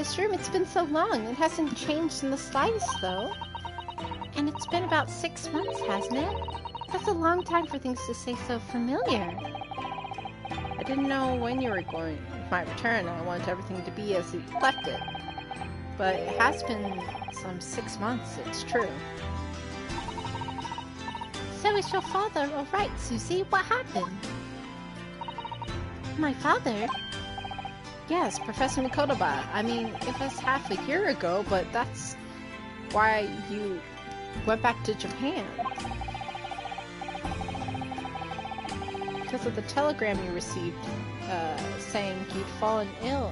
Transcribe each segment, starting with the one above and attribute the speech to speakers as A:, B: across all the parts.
A: this room. It's been so long. It hasn't changed in the slightest, though. And it's been about 6 months, hasn't it? That's a long time for things to stay so familiar.
B: I didn't know when you were going with my return. I wanted everything to be as you left it. But it has been some 6 months, it's true.
A: So is your father alright, Susie? What happened? My father?
B: Yes, Professor Mikotoba. I mean, it was half a year ago, but that's why you went back to Japan. Because of the telegram you received saying he'd fallen ill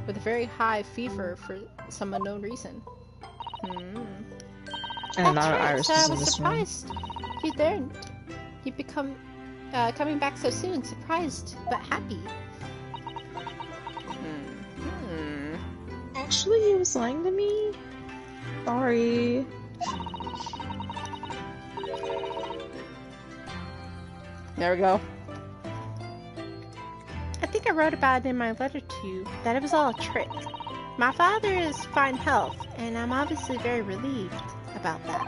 B: with a very high fever for some unknown reason.
C: And
A: That's
C: now
A: right,
C: Iris
A: so
C: is
A: I
C: in
A: was
C: this room.
A: surprised. You'd become coming back so soon, surprised but happy.
C: Actually, he was lying to me. Sorry.
B: There we go.
A: I think I wrote about it in my letter to you, that it was all a trick. My father is fine health, and I'm obviously very relieved about that.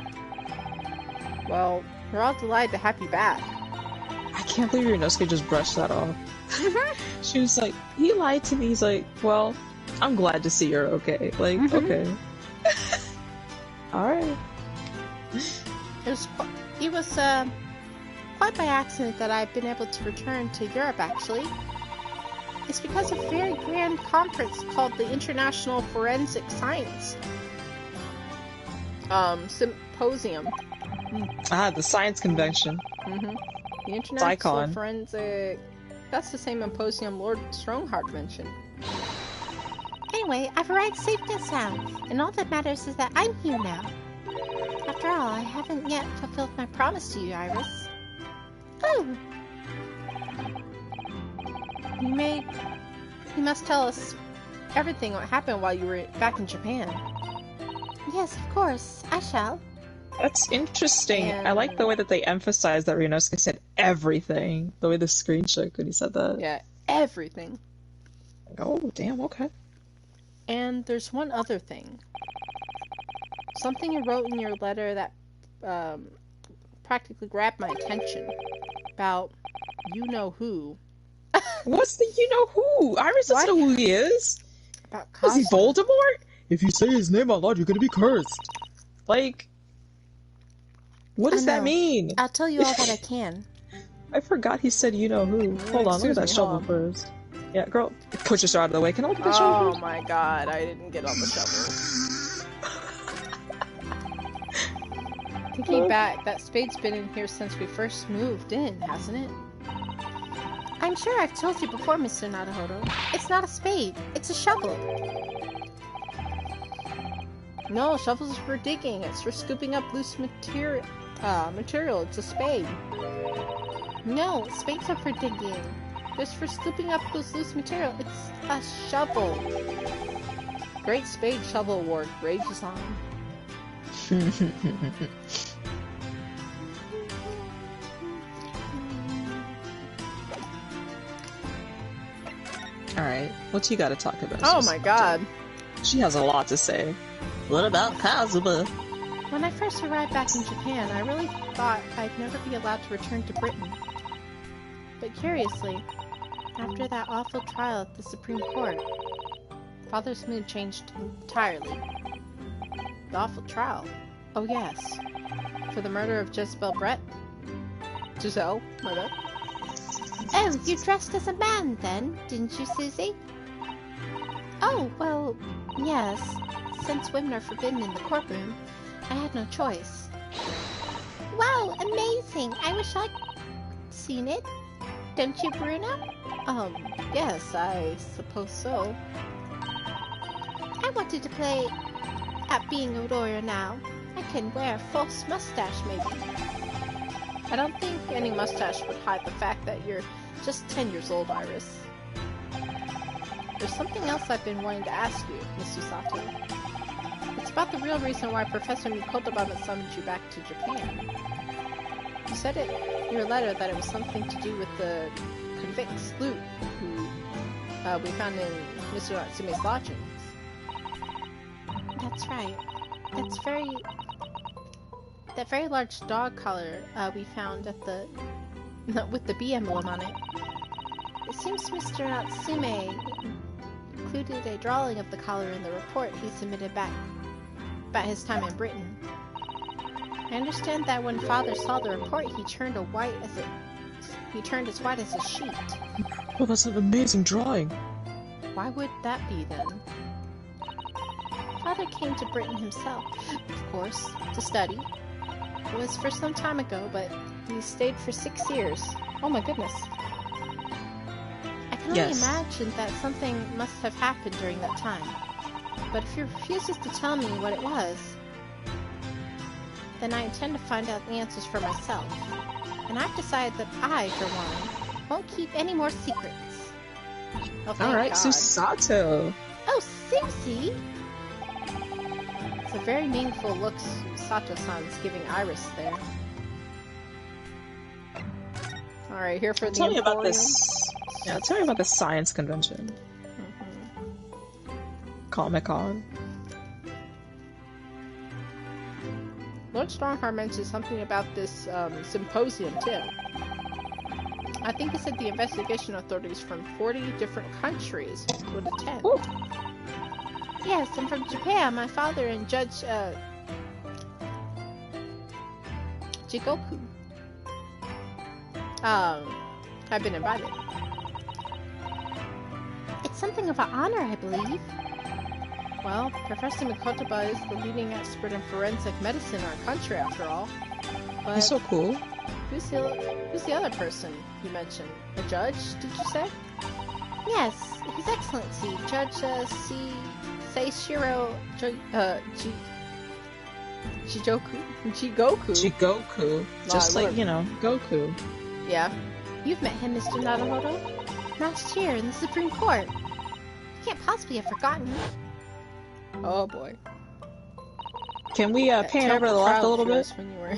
B: Well, we're all delighted to have you back.
C: I can't believe Ryunosuke just brushed that off. She was like, he lied to me. He's like, well, I'm glad to see you're okay. Like, okay. Alright.
A: It was quite by accident that I've been able to return to Europe, actually. It's because of a very grand conference called the International Forensic Science
B: Symposium.
C: The science convention.
B: The International
C: Icon.
B: Forensic... That's the same symposium Lord Strongheart mentioned.
A: Anyway, I've arrived safe and sound, and all that matters is that I'm here now. After all, I haven't yet fulfilled my promise to you, Iris. Oh!
B: You must tell us everything what happened while you were back in Japan.
A: Yes, of course, I shall.
C: That's interesting.
B: And-
C: I like the way that they emphasized that Ryunosuke said everything. The way the screen shook when he said that.
B: Yeah, everything.
C: Like, oh, damn, okay.
B: And there's one other thing. Something you wrote in your letter that practically grabbed my attention. About you-know-who.
C: What's the you-know-who? Iris doesn't know who he is.
B: About
C: Is he
B: Kazuma.
C: Voldemort? If you say his name out loud, you're gonna be cursed. Like, what does that
A: know.
C: mean?
A: I'll tell you all that I can.
C: I forgot he said you-know-who. Hold on, look at that
B: Excuse me,
C: shovel
B: hold on.
C: first. Yeah, girl, push this out of the way. Can I look at that shovel?
B: Oh my god, I didn't get on the shovel. Thinking back, that spade's been in here since we first moved in, hasn't it?
A: I'm sure I've told you before, Mr. Naruhodo. It's not a spade, it's a shovel.
B: No, shovels for digging. It's for scooping up loose material. It's a spade.
A: No, spades are for digging.
B: Just for scooping up those loose material. It's a shovel. Great Spade Shovel Award rages on.
C: Alright, what you gotta talk about?
B: Oh my god.
C: She has a lot to say. What about Kazuma?
A: When I first arrived back in Japan, I really thought I'd never be allowed to return to Britain. But curiously, after that awful trial at the Supreme Court, Father's mood changed entirely.
B: The awful trial. Oh yes. For the murder of Jezebel Brett? Giselle, my bad.
A: Oh, you dressed as a man then, didn't you, Susie? Oh, well, yes. Since women are forbidden in the courtroom, I had no choice. Wow, amazing! I wish I'd seen it. Don't you, Bruno?
B: Yes, I suppose so.
A: I wanted to play at being a lawyer now. I can wear a false mustache, maybe.
B: I don't think any mustache would hide the fact that you're just 10 years old, Iris. There's something else I've been wanting to ask you, Miss Susato. It's about the real reason why Professor Mikotoba summoned you back to Japan. You said it in your letter that it was something to do with the convict sleuth who we found in Mr. Natsume's lodgings.
A: That's right. That very large dog collar we found at the with the bee emblem on it. It seems Mr. Natsume included a drawing of the collar in the report he submitted back about his time in Britain. I understand that when Father saw the report, he turned as white as a sheet.
C: Oh, that's an amazing drawing.
A: Why would that be then? Father came to Britain himself, of course, to study. It was for some time ago, but he stayed for 6 years. Oh my goodness. I can only imagine that something must have happened during that time. But if he refuses to tell me what it was, then I intend to find out the answers for myself. And I've decided that I, for one, won't keep any more secrets.
B: Oh,
C: Alright, Susato!
A: Oh, Susie!
B: It's a very meaningful look Sato-san's giving Iris there. Alright, here for the
C: Tell me about
B: Emporium.
C: this. Yeah, tell me about the science convention. Comic-Con.
B: Lord Strongheart mentioned something about this symposium too. I think he said the investigation authorities from 40 different countries would attend.
C: Ooh.
A: Yes, and from Japan, my father and Judge
B: Jigoku have been invited.
A: It's something of an honor, I believe.
B: Well, Professor Mikotoba is the leading expert in forensic medicine in our country, after all. But
C: He's so cool.
B: who's the other person you mentioned? A judge, did you say?
A: Yes, His Excellency, Judge Seishiro Jigoku.
C: Jigoku. Just like, you know, Goku.
B: Yeah.
A: You've met him, Mr. Naruhodo? Last year in the Supreme Court. You can't possibly have forgotten.
B: Oh boy.
C: Can we
B: That
C: pan over the
B: terrible
C: left a
B: trial
C: little
B: for
C: bit?
B: us when you were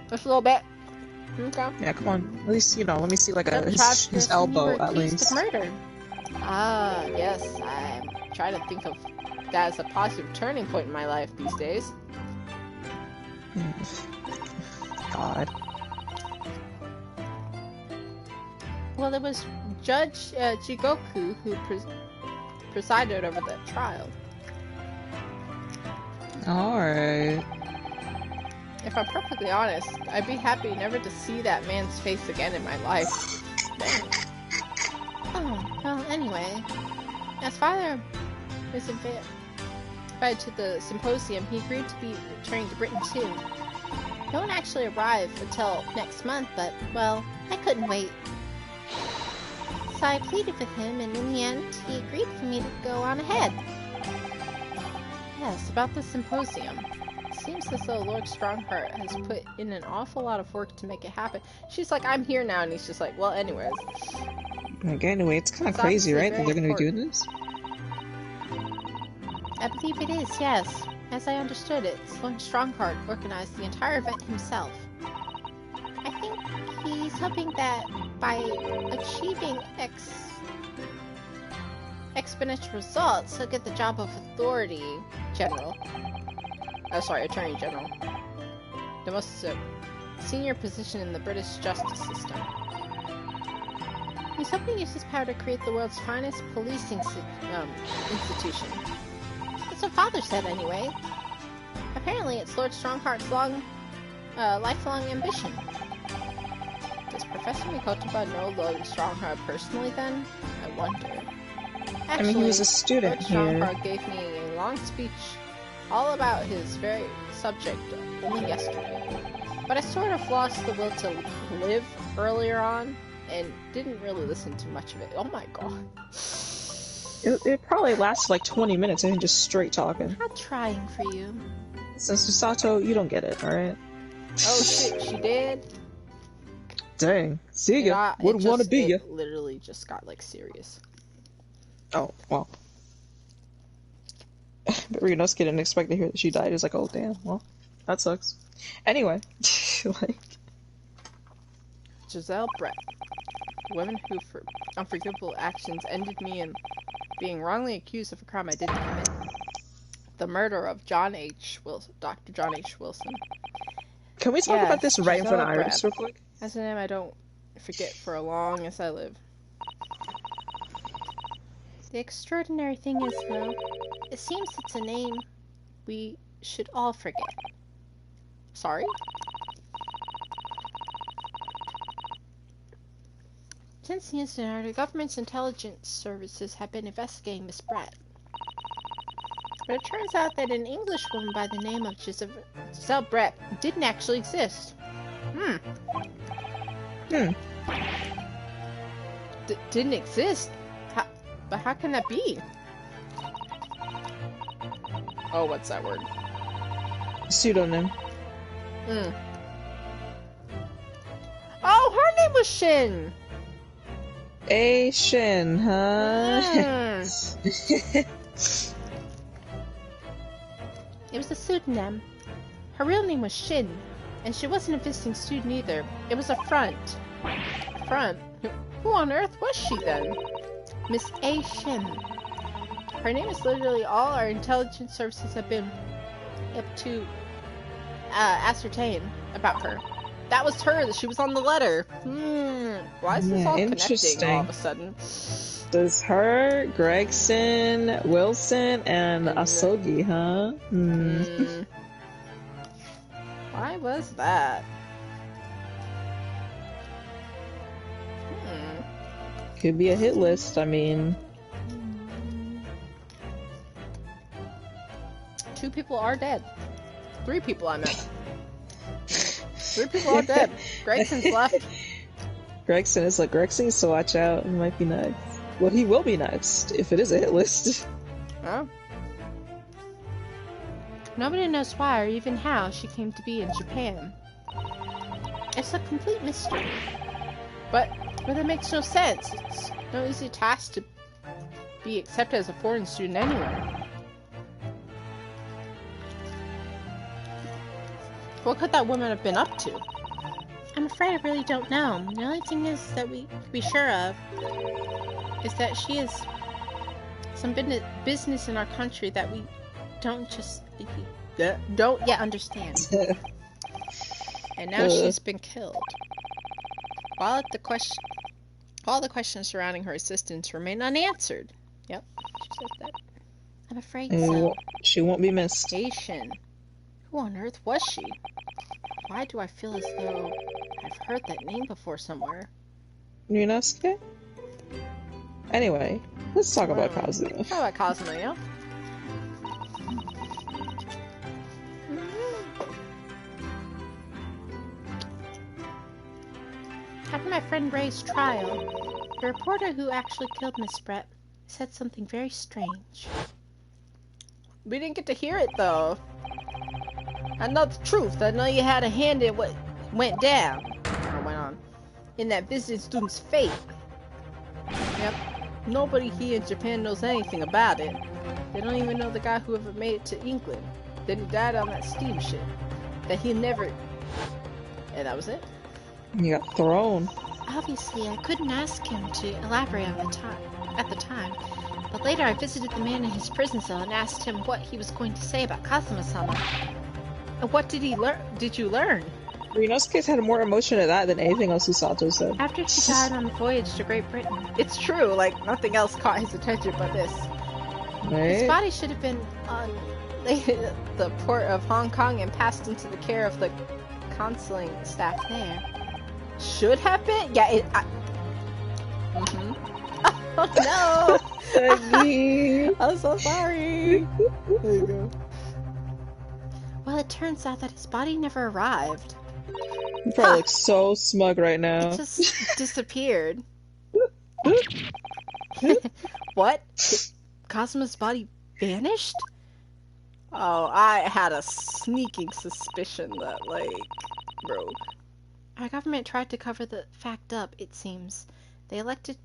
B: Just a little bit. Okay.
C: Yeah, come on. At least, you know, let me see like
A: Judge
C: his
A: Hodgson, you
C: elbow
A: were
C: at
A: accused
C: least.
A: of murder.
B: Ah, yes. I'm trying to think of that as a positive turning point in my life these days.
C: God.
A: Well, it was Judge Jigoku who presided over the trial.
C: Alright.
B: If I'm perfectly honest, I'd be happy never to see that man's face again in my life.
A: Oh, well, anyway. As Father was invited to the symposium, he agreed to be returning to Britain too. No one actually arrived until next month, but, well, I couldn't wait. So I pleaded with him, and in the end, he agreed for me to go on ahead.
B: Yes, about the symposium. Seems as though Lord Strongheart has put in an awful lot of work to make it happen. She's like, I'm here now, and he's just like, well, anyways.
C: Like, anyway, it's kind of
B: It's
C: crazy,
B: obviously
C: right? That they're gonna be
B: very
C: doing this?
A: I believe it is, yes. As I understood it, Lord Strongheart organized the entire event himself. I think he's hoping that by achieving exponential results, he'll get the job of Attorney General. The most senior position in the British justice system. He's hoping to use his power to create the world's finest policing institution. That's what Father said, anyway. Apparently, it's Lord Strongheart's lifelong ambition.
B: Does Professor Mikotoba know Lord Strongheart personally, then? I wonder.
A: Actually,
C: I mean, he was a student
B: Lord
C: here.
B: Strongheart gave me a long speech all about his very subject only yesterday. But I sort of lost the will to live earlier on, and didn't really listen to much of it. Oh my god.
C: It probably lasted like 20 minutes and just straight talking.
A: I'm trying for you.
C: So, Susato, you don't get it, alright?
B: Oh shit, she did?
C: Dang. See ya. Wouldn't want to be ya.
B: It literally just got, like, serious.
C: Oh, well. But Ryunosuke didn't expect to hear that she died. It's like, oh, damn. Well, that sucks. Anyway. Like...
B: Giselle Brett. The woman who, for unforgivable actions, ended me in being wrongly accused of a crime I didn't commit. The murder of John H. Wilson, Dr. John H. Wilson.
C: Can we talk about this right in front of
B: Giselle
C: Iris
B: Brab.
C: real quick?
B: As a name I don't forget for as long as I live.
A: The extraordinary thing is, though, it seems it's a name we should all forget.
B: Sorry?
A: Since the incident, the government's intelligence services have been investigating Miss Brett. But it turns out that an English woman by the name of Giselle Brett didn't actually exist.
B: Didn't exist? But how can that be? Oh, what's that word?
C: Pseudonym.
B: Oh, her name was Shin!
C: A Shin, huh?
A: It was a pseudonym. Her real name was Shin, and she wasn't a visiting student either. It was a front.
B: Front? Who on earth was she then?
A: Miss A. Shin.
B: Her name is literally all our intelligence services have been able to ascertain about her. That was her, that she was on the letter. Why is this all connecting all of a sudden?
C: There's her, Gregson, Wilson, and Asogi, huh?
B: Why was that?
C: Could be a hit list, I mean.
B: 2 people are dead. 3 people, I meant. 3 people are dead. Gregson's left.
C: Gregson is like, Gregson needs to watch out. He might be next. Well, he will be next, if it is a hit list.
B: Oh.
A: Nobody knows why or even how she came to be in Japan. It's a complete mystery.
B: But that makes no sense. It's no easy task to be accepted as a foreign student anywhere. What could that woman have been up to?
A: I'm afraid I really don't know. The only thing is that we can be sure of is that she has some business in our country that we don't don't yet understand.
B: And now she's been killed. All the questions surrounding her existence remain unanswered. Yep, she says that.
A: I'm afraid so.
C: She won't be missed.
B: Station. Who on earth was she? Why do I feel as though I've heard that name before somewhere?
C: Ryunosuke? Anyway, let's talk about Kazuma.
B: Talk about Kazuma, yeah?
A: After my friend Ray's trial, the reporter who actually killed Miss Brett said something very strange.
B: We didn't get to hear it, though. I know the truth. I know you had a hand in what went down. Or went on. In that visiting student's fate. Yep. Nobody here in Japan knows anything about it. They don't even know the guy who ever made it to England. That he died on that steamship. That he never... And that was it?
C: You got thrown.
A: Obviously, I couldn't ask him to elaborate on at the time, but later I visited the man in his prison cell and asked him what he was going to say about Kazuma-sama.
B: And what did he learn? Did you learn?
C: Ryunosuke's had more emotion to that than anything else Usato said.
A: After she died on the voyage to Great Britain.
B: It's true, like, nothing else caught his attention but this.
C: Right?
A: His body should have been on
B: the port of Hong Kong and passed into the care of the counseling staff
A: there.
B: Should have been? Yeah, Oh no! I'm so sorry! There you go.
A: Well, it turns out that his body never arrived.
C: You probably look so smug right now.
A: It just disappeared.
B: What?
A: Kazuma's body vanished?
B: Oh, I had a sneaking suspicion that, like, broke.
A: Our government tried to cover the fact up, it seems. They elected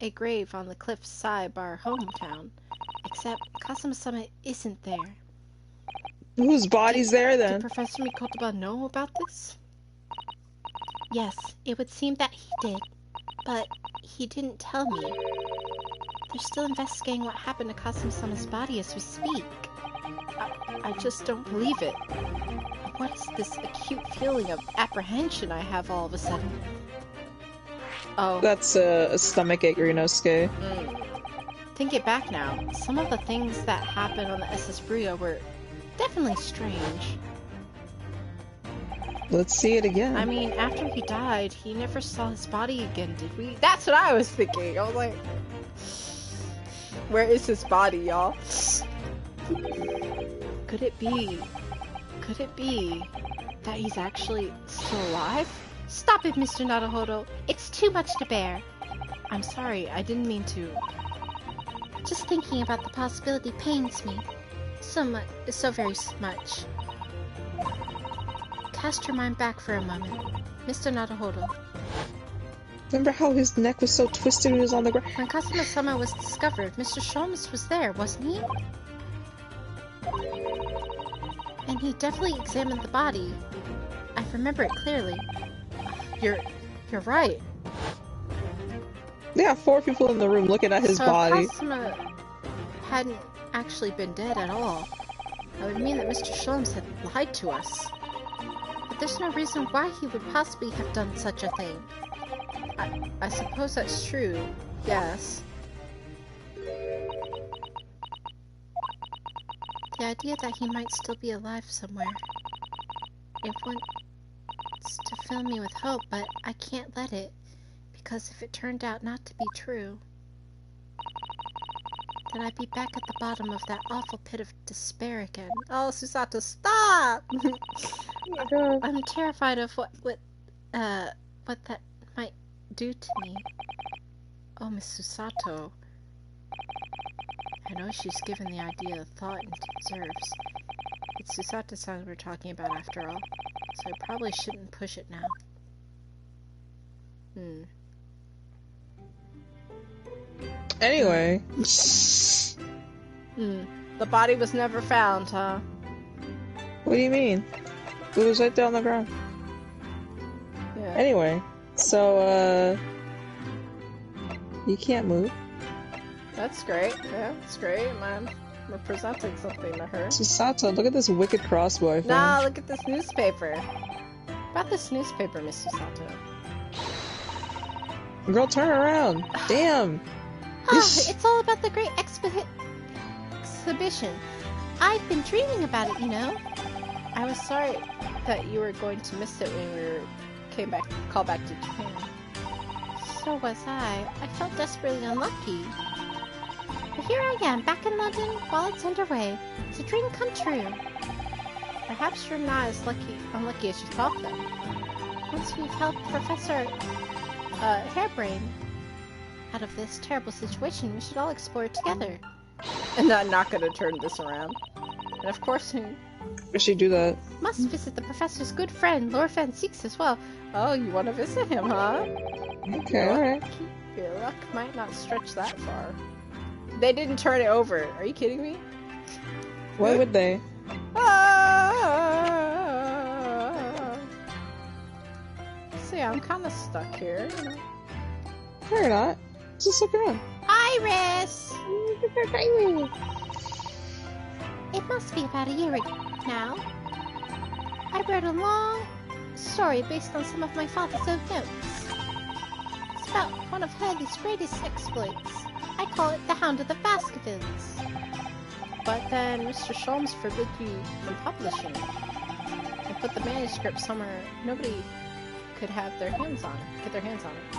A: a grave on the cliff's side by our hometown. Except Kazuma-sama isn't there.
C: Whose body's there
A: Did
C: then?
A: Professor Mikotoba know about this? Yes, it would seem that he did. But he didn't tell me. They're still investigating what happened to Kazuma-sama's body as we speak.
B: I just don't believe it. What is this acute feeling of apprehension I have all of a sudden? Oh.
C: That's a stomach ache, Ryunosuke.
B: Thinking back now, some of the things that happened on the SS Brio were definitely strange.
C: Let's see it again.
B: I mean, after he died, he never saw his body again, did we? That's what I was thinking. I was like, where is his body, y'all? Could it be that he's actually still alive?
A: Stop it, Mr. Naruhodo. It's too much to bear.
B: I'm sorry, I didn't mean to.
A: Just thinking about the possibility pains me. So very much. Cast your mind back for a moment. Mr. Naruhodo.
C: Remember how his neck was so twisted when he was on the ground?
A: When Kazuma-sama was discovered, Mr. Sholmes was there, wasn't he? And he definitely examined the body. I remember it clearly.
B: You're right.
C: Yeah, 4 people in the room looking at his body.
B: So Kazuma hadn't actually been dead at all. That would mean that Mr. Sholmes had lied to us.
A: But there's no reason why he would possibly have done such a thing.
B: I suppose that's true, yes.
A: The idea that he might still be alive somewhere. It wants to fill me with hope, but I can't let it. Because if it turned out not to be true, then I'd be back at the bottom of that awful pit of despair again.
B: Oh, Susato, stop!
A: I'm terrified of what that might do to me.
B: Oh, Miss Susato. I know she's given the idea the thought it deserves. It's Susato-san we're talking about after all, so I probably shouldn't push it now.
C: Anyway.
B: The body was never found, huh?
C: What do you mean? It was right there on the ground.
B: Yeah.
C: Anyway, so, you can't move.
B: That's great. Yeah, that's great, man. We're presenting something to her.
C: Susato, look at this wicked crossbow I found.
B: Nah, look at this newspaper. About this newspaper, Miss Susato.
C: Girl, turn around. Damn.
A: Oh, it's all about the great exhibition. I've been dreaming about it, you know.
B: I was sorry that you were going to miss it when we called back to Japan.
A: So was I. I felt desperately unlucky. But here I am, back in London, while it's underway. It's a dream come true.
B: Perhaps you're not as unlucky as you thought, then.
A: Once we've helped Professor Hairbrain out of this terrible situation, we should all explore it together.
B: And I'm not gonna turn this around. And of course,
C: Why should do that?
A: Must visit the professor's good friend, Lord Van Seeks, as well.
B: Oh, you want to visit him, huh?
C: Okay, alright.
B: Your luck might not stretch that far. They didn't turn it over. Are you kidding me?
C: Why would they?
B: See, I'm kind of stuck here.
C: No, you're not. Just look around.
A: Iris! It must be about a year ago now. I wrote a long story based on some of my father's old notes. It's about one of Hurley's greatest exploits. I call it The Hound of the Baskervilles.
B: But then Mr. Sholmes forbid you from publishing it. And put the manuscript somewhere nobody could get their hands on it.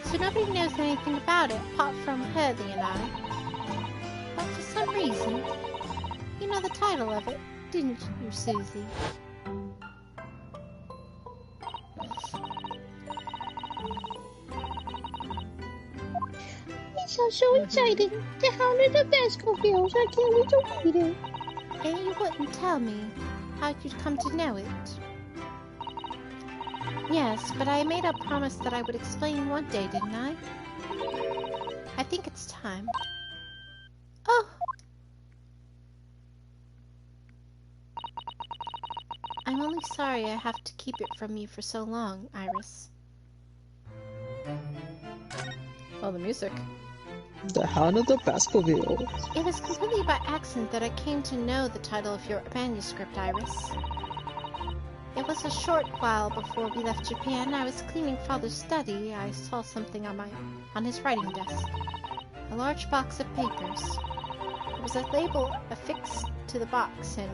A: So nobody knows anything about it, apart from Hurley and I. But for some reason, you know the title of it, didn't you, Susie? It's all so exciting! The Hound of the Baskervilles! I can't wait to read it! And you wouldn't tell me how you'd come to know it. Yes, but I made a promise that I would explain one day, didn't I? I think it's time. Oh! I'm only sorry I have to keep it from you for so long, Iris.
B: Oh, the music.
C: The Hound of the Baskerville.
A: It was completely by accident that I came to know the title of your manuscript, Iris. It was a short while before we left Japan. I was cleaning Father's study. I saw something on his writing desk. A large box of papers. There was a label affixed to the box, and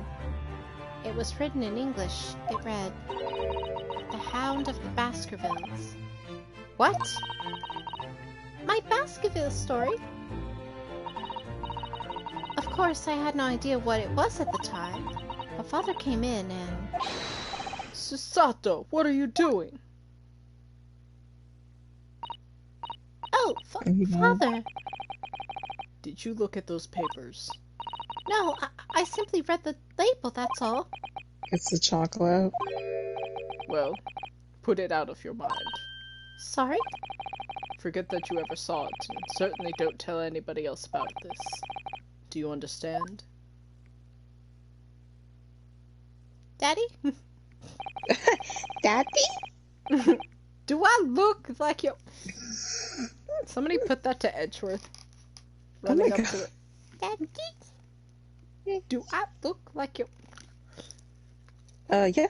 A: it was written in English. It read, "The Hound of the Baskervilles."
B: What?
A: My Baskerville story? Of course, I had no idea what it was at the time, but Father came in and...
B: Susato, what are you doing?
A: Oh, Father!
B: Did you look at those papers?
A: No, I simply read the label, that's all.
C: It's the chocolate.
B: Well, put it out of your mind.
A: Sorry?
B: Forget that you ever saw it, and certainly don't tell anybody else about this. Do you understand?
A: Daddy?
C: Daddy?
B: Do I look like you? Somebody put that to Edgeworth. Running up to it.
A: Daddy?
B: Do I look like you?
C: Yeah.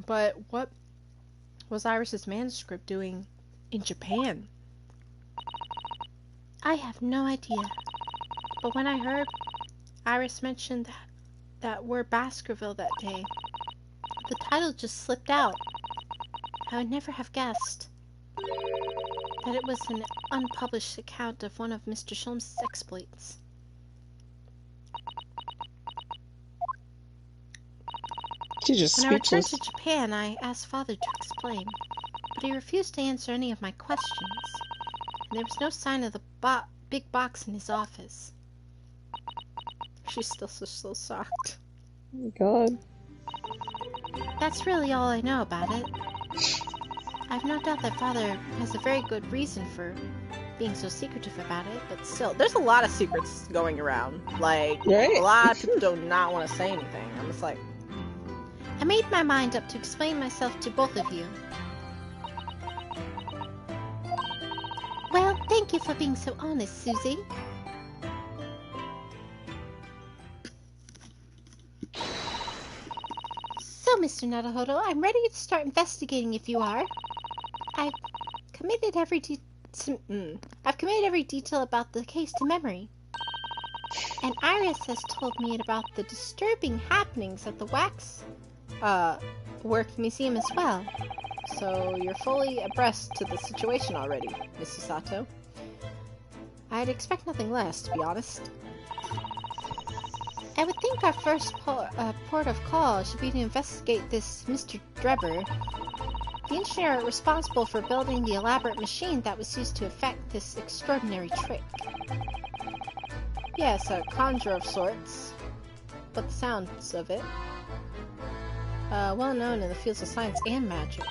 B: But what was Iris's manuscript doing in Japan?
A: I have no idea. But when I heard Iris mention that word Baskerville that day, the title just slipped out. I would never have guessed that it was an unpublished account of one of Mr. Sholmes' exploits.
C: She's just
A: When I returned
C: speechless.
A: to Japan, I asked Father to explain, but he refused to answer any of my questions, and there was no sign of the big box in his office.
B: She's still so shocked.
C: Oh my god.
A: That's really all I know about it. I've no doubt that Father has a very good reason for being so secretive about it, but
B: Still, there's a lot of secrets going around. Like,
C: Right?
B: a lot of people do not want to say anything. I'm just like,
A: I made my mind up to explain myself to both of you. Well, thank you for being so honest, Susie. So, Mr. Naruhodo, I'm ready to start investigating if you are. I've committed every detail about the case to memory. And Iris has told me about the disturbing happenings at the wax work museum as well.
B: so you're fully abreast to the situation already, Mrs. Sato. I'd expect nothing less, to be honest.
A: I would think our first port of call should be to investigate this Mr. Drebber, the engineer responsible for building the elaborate machine that was used to effect this extraordinary trick.
B: Yes, a conjure of sorts, but the sounds of it, well known in the fields of science and magic.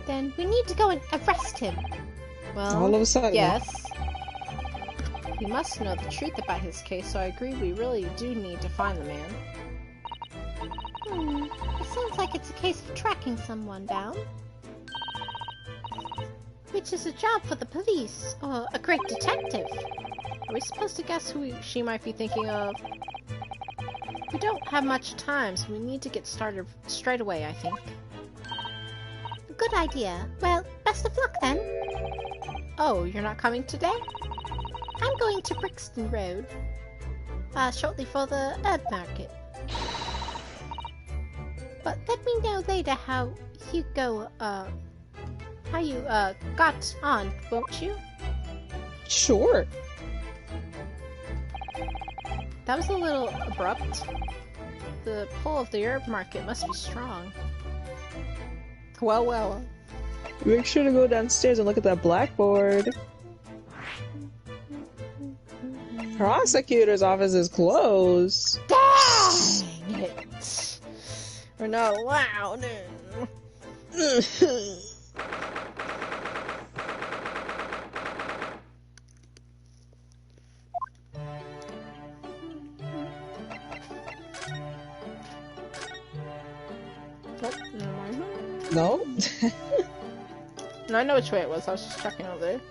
A: Then we need to go and arrest him.
B: Well,
C: All of a sudden.
B: yes. He must know the truth about his case, so I agree we really do need to find the man.
A: It sounds like it's a case of tracking someone down. Which is a job for the police, or a great detective.
B: Are we supposed to guess who she might be thinking of? We don't have much time, so we need to get started straight away, I think.
A: Good idea. Well, best of luck then.
B: Oh, you're not coming today?
A: I'm going to Brixton Road, shortly for the herb market. But let me know later how you got on, won't you?
C: Sure.
B: That was a little abrupt. The pull of the herb market must be strong. Well.
C: Make sure to go downstairs and look at that blackboard. Prosecutor's office is closed.
B: Dang it! We're not allowed in. Nope, never mind.
C: No?
B: No, I know which way it was. I was just checking over there.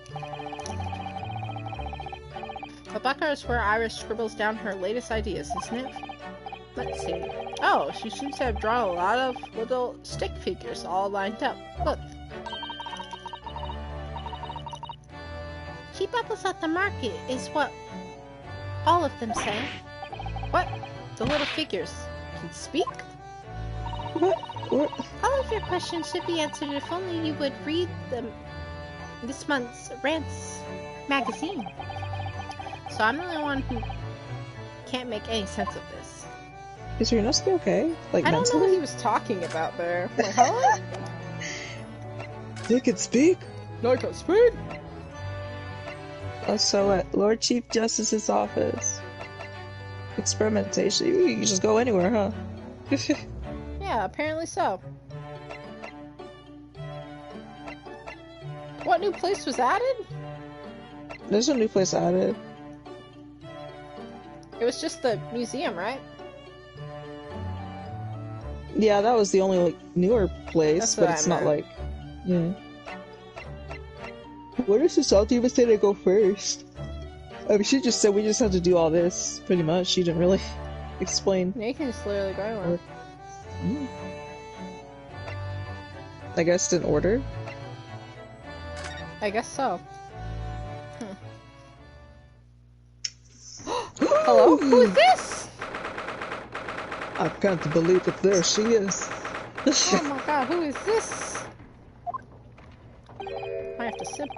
B: The black art is where Iris scribbles down her latest ideas, isn't it? Let's see. Oh, she seems to have drawn a lot of little stick figures all lined up. Look.
A: Cheap apples at the market is what all of them say.
B: What? The little figures can speak?
C: What?
A: All of your questions should be answered if only you would read this month's Rants magazine.
B: So I'm the only one who can't make any sense of this.
C: Is Ryunosuke okay? Like,
B: I don't know
C: mentally?
B: what he was talking about there. Like, huh?
C: They can speak?
B: No, I can speak!
C: Also at Lord Chief Justice's office. Experimentation. You can just go anywhere, huh?
B: Yeah, apparently so. What new place was added?
C: There's a new place added.
B: It was just the museum, right?
C: Yeah, that was the only, like, newer place,
B: That's
C: but
B: what
C: it's
B: I
C: not
B: meant.
C: like... Yeah. Where does Susato even say to go first? I mean, she just said we just have to do all this, pretty much. She didn't really explain.
B: Yeah, you can just literally go anywhere.
C: I guess in order.
B: I guess so. Hello? Who is this?
C: I can't believe it. There she is.
B: Oh my god, who is this? I have to simp.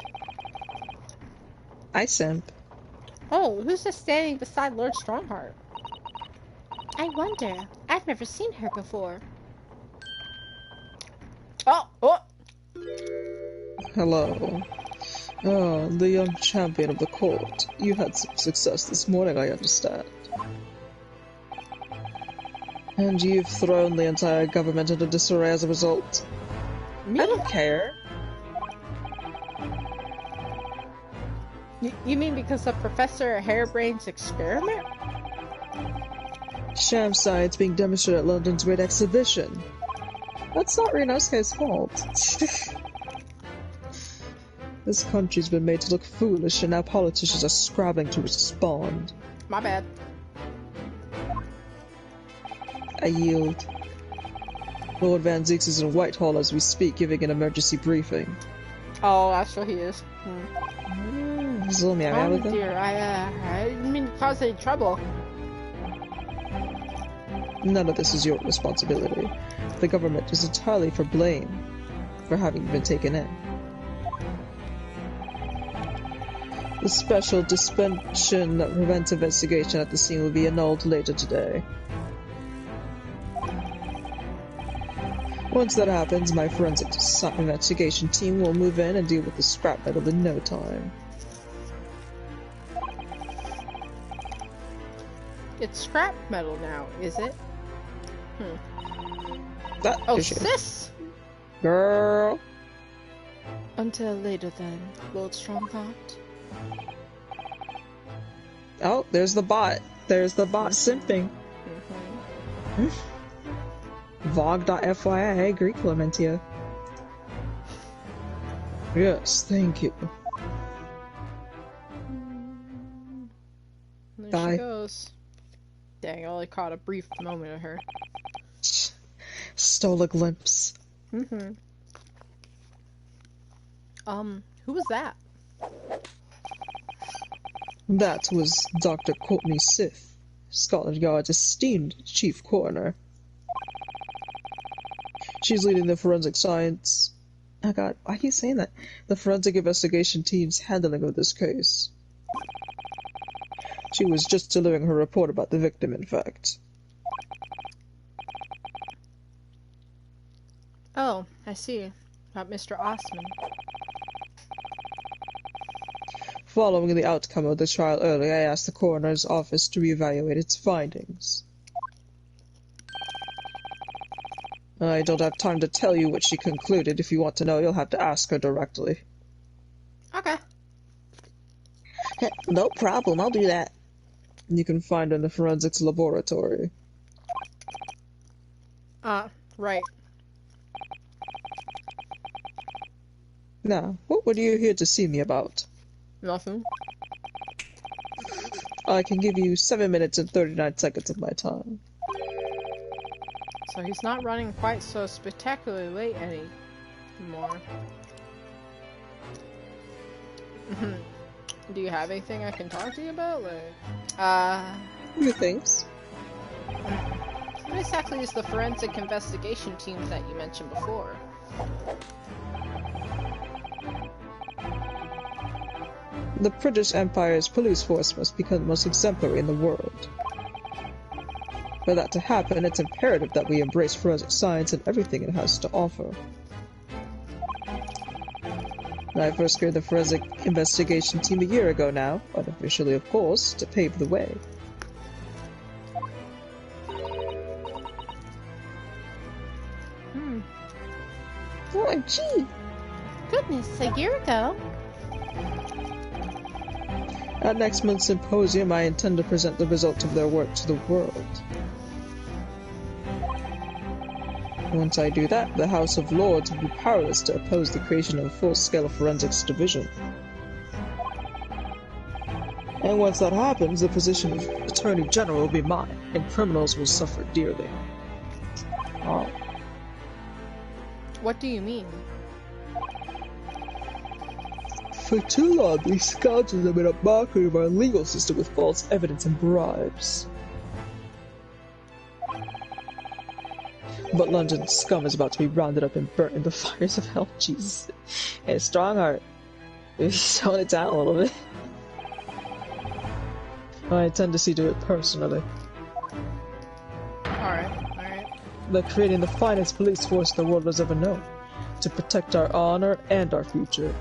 C: I simp.
B: Oh, who's just standing beside Lord Strongheart?
A: I wonder. I've never seen her before.
B: Oh! Oh!
C: Hello. Oh, the young champion of the court. You had some success this morning, I understand. And you've thrown the entire government into disarray as a result.
B: Me?
C: I don't care.
B: You mean because of Professor Harebrain's experiment?
C: Sham science being demonstrated at London's Great Exhibition. That's not Ryunosuke's fault. This country's been made to look foolish, and now politicians are scrabbling to respond.
B: My bad.
C: I yield. Lord Van Zeeks is in Whitehall as we speak, giving an emergency briefing.
B: Oh, that's what he is.
C: Just let me hang out
B: Oh
C: with him.
B: dear, I didn't mean to cause any trouble.
C: None of this is your responsibility. The government is entirely for blame for having been taken in. The special suspension that prevents investigation at the scene will be annulled later today. Once that happens, my forensic investigation team will move in and deal with the scrap metal in no time.
B: It's scrap metal now, is it?
C: That
B: Oh,
C: is you.
B: sis!
C: Girl.
B: Until later then, Lord Strongheart.
C: Oh, there's the bot. There's the bot simping. Vogue.fyi, I agree, Clementia. Yes, thank you.
B: There
C: Bye.
B: she goes. Dang, I only caught a brief moment of her.
C: Stole a glimpse.
B: Who was that?
C: That was Dr. Courtney Sith, Scotland Yard's esteemed chief coroner. She's leading the forensic science... Oh god, why are you saying that? The forensic investigation team's handling of this case. She was just delivering her report about the victim, in fact.
B: Oh, I see. About Mr. Osman.
C: Following the outcome of the trial early, I asked the coroner's office to reevaluate its findings. I don't have time to tell you what she concluded. If you want to know, you'll have to ask her directly.
B: Okay.
C: No problem, I'll do that. You can find her in the forensics laboratory.
B: Right.
C: Now, what were you here to see me about?
B: Nothing.
C: I can give you 7 minutes and 39 seconds of my time.
B: So he's not running quite so spectacularly late anymore. Do you have anything I can talk to you about? Like,
C: Few things.
B: what exactly is the forensic investigation team that you mentioned before?
C: The British Empire's police force must become the most exemplary in the world. For that to happen, it's imperative that we embrace forensic science and everything it has to offer. I first created the forensic investigation team a year ago now, unofficially of course, to pave the way.
A: OMG! Goodness, a year ago?
C: At next month's symposium, I intend to present the results of their work to the world. Once I do that, the House of Lords will be powerless to oppose the creation of a full-scale forensics division. And once that happens, the position of Attorney General will be mine, and criminals will suffer dearly. Oh.
B: What do you mean?
C: For too long, these scoundrels have been a mockery of our legal system with false evidence and bribes. But London's scum is about to be rounded up and burnt in the fires of hell. Jesus. And Strongheart, he's tone it down a little bit. I intend to see to it personally.
B: Alright.
C: By creating the finest police force the world has ever known, to protect our honor and our future.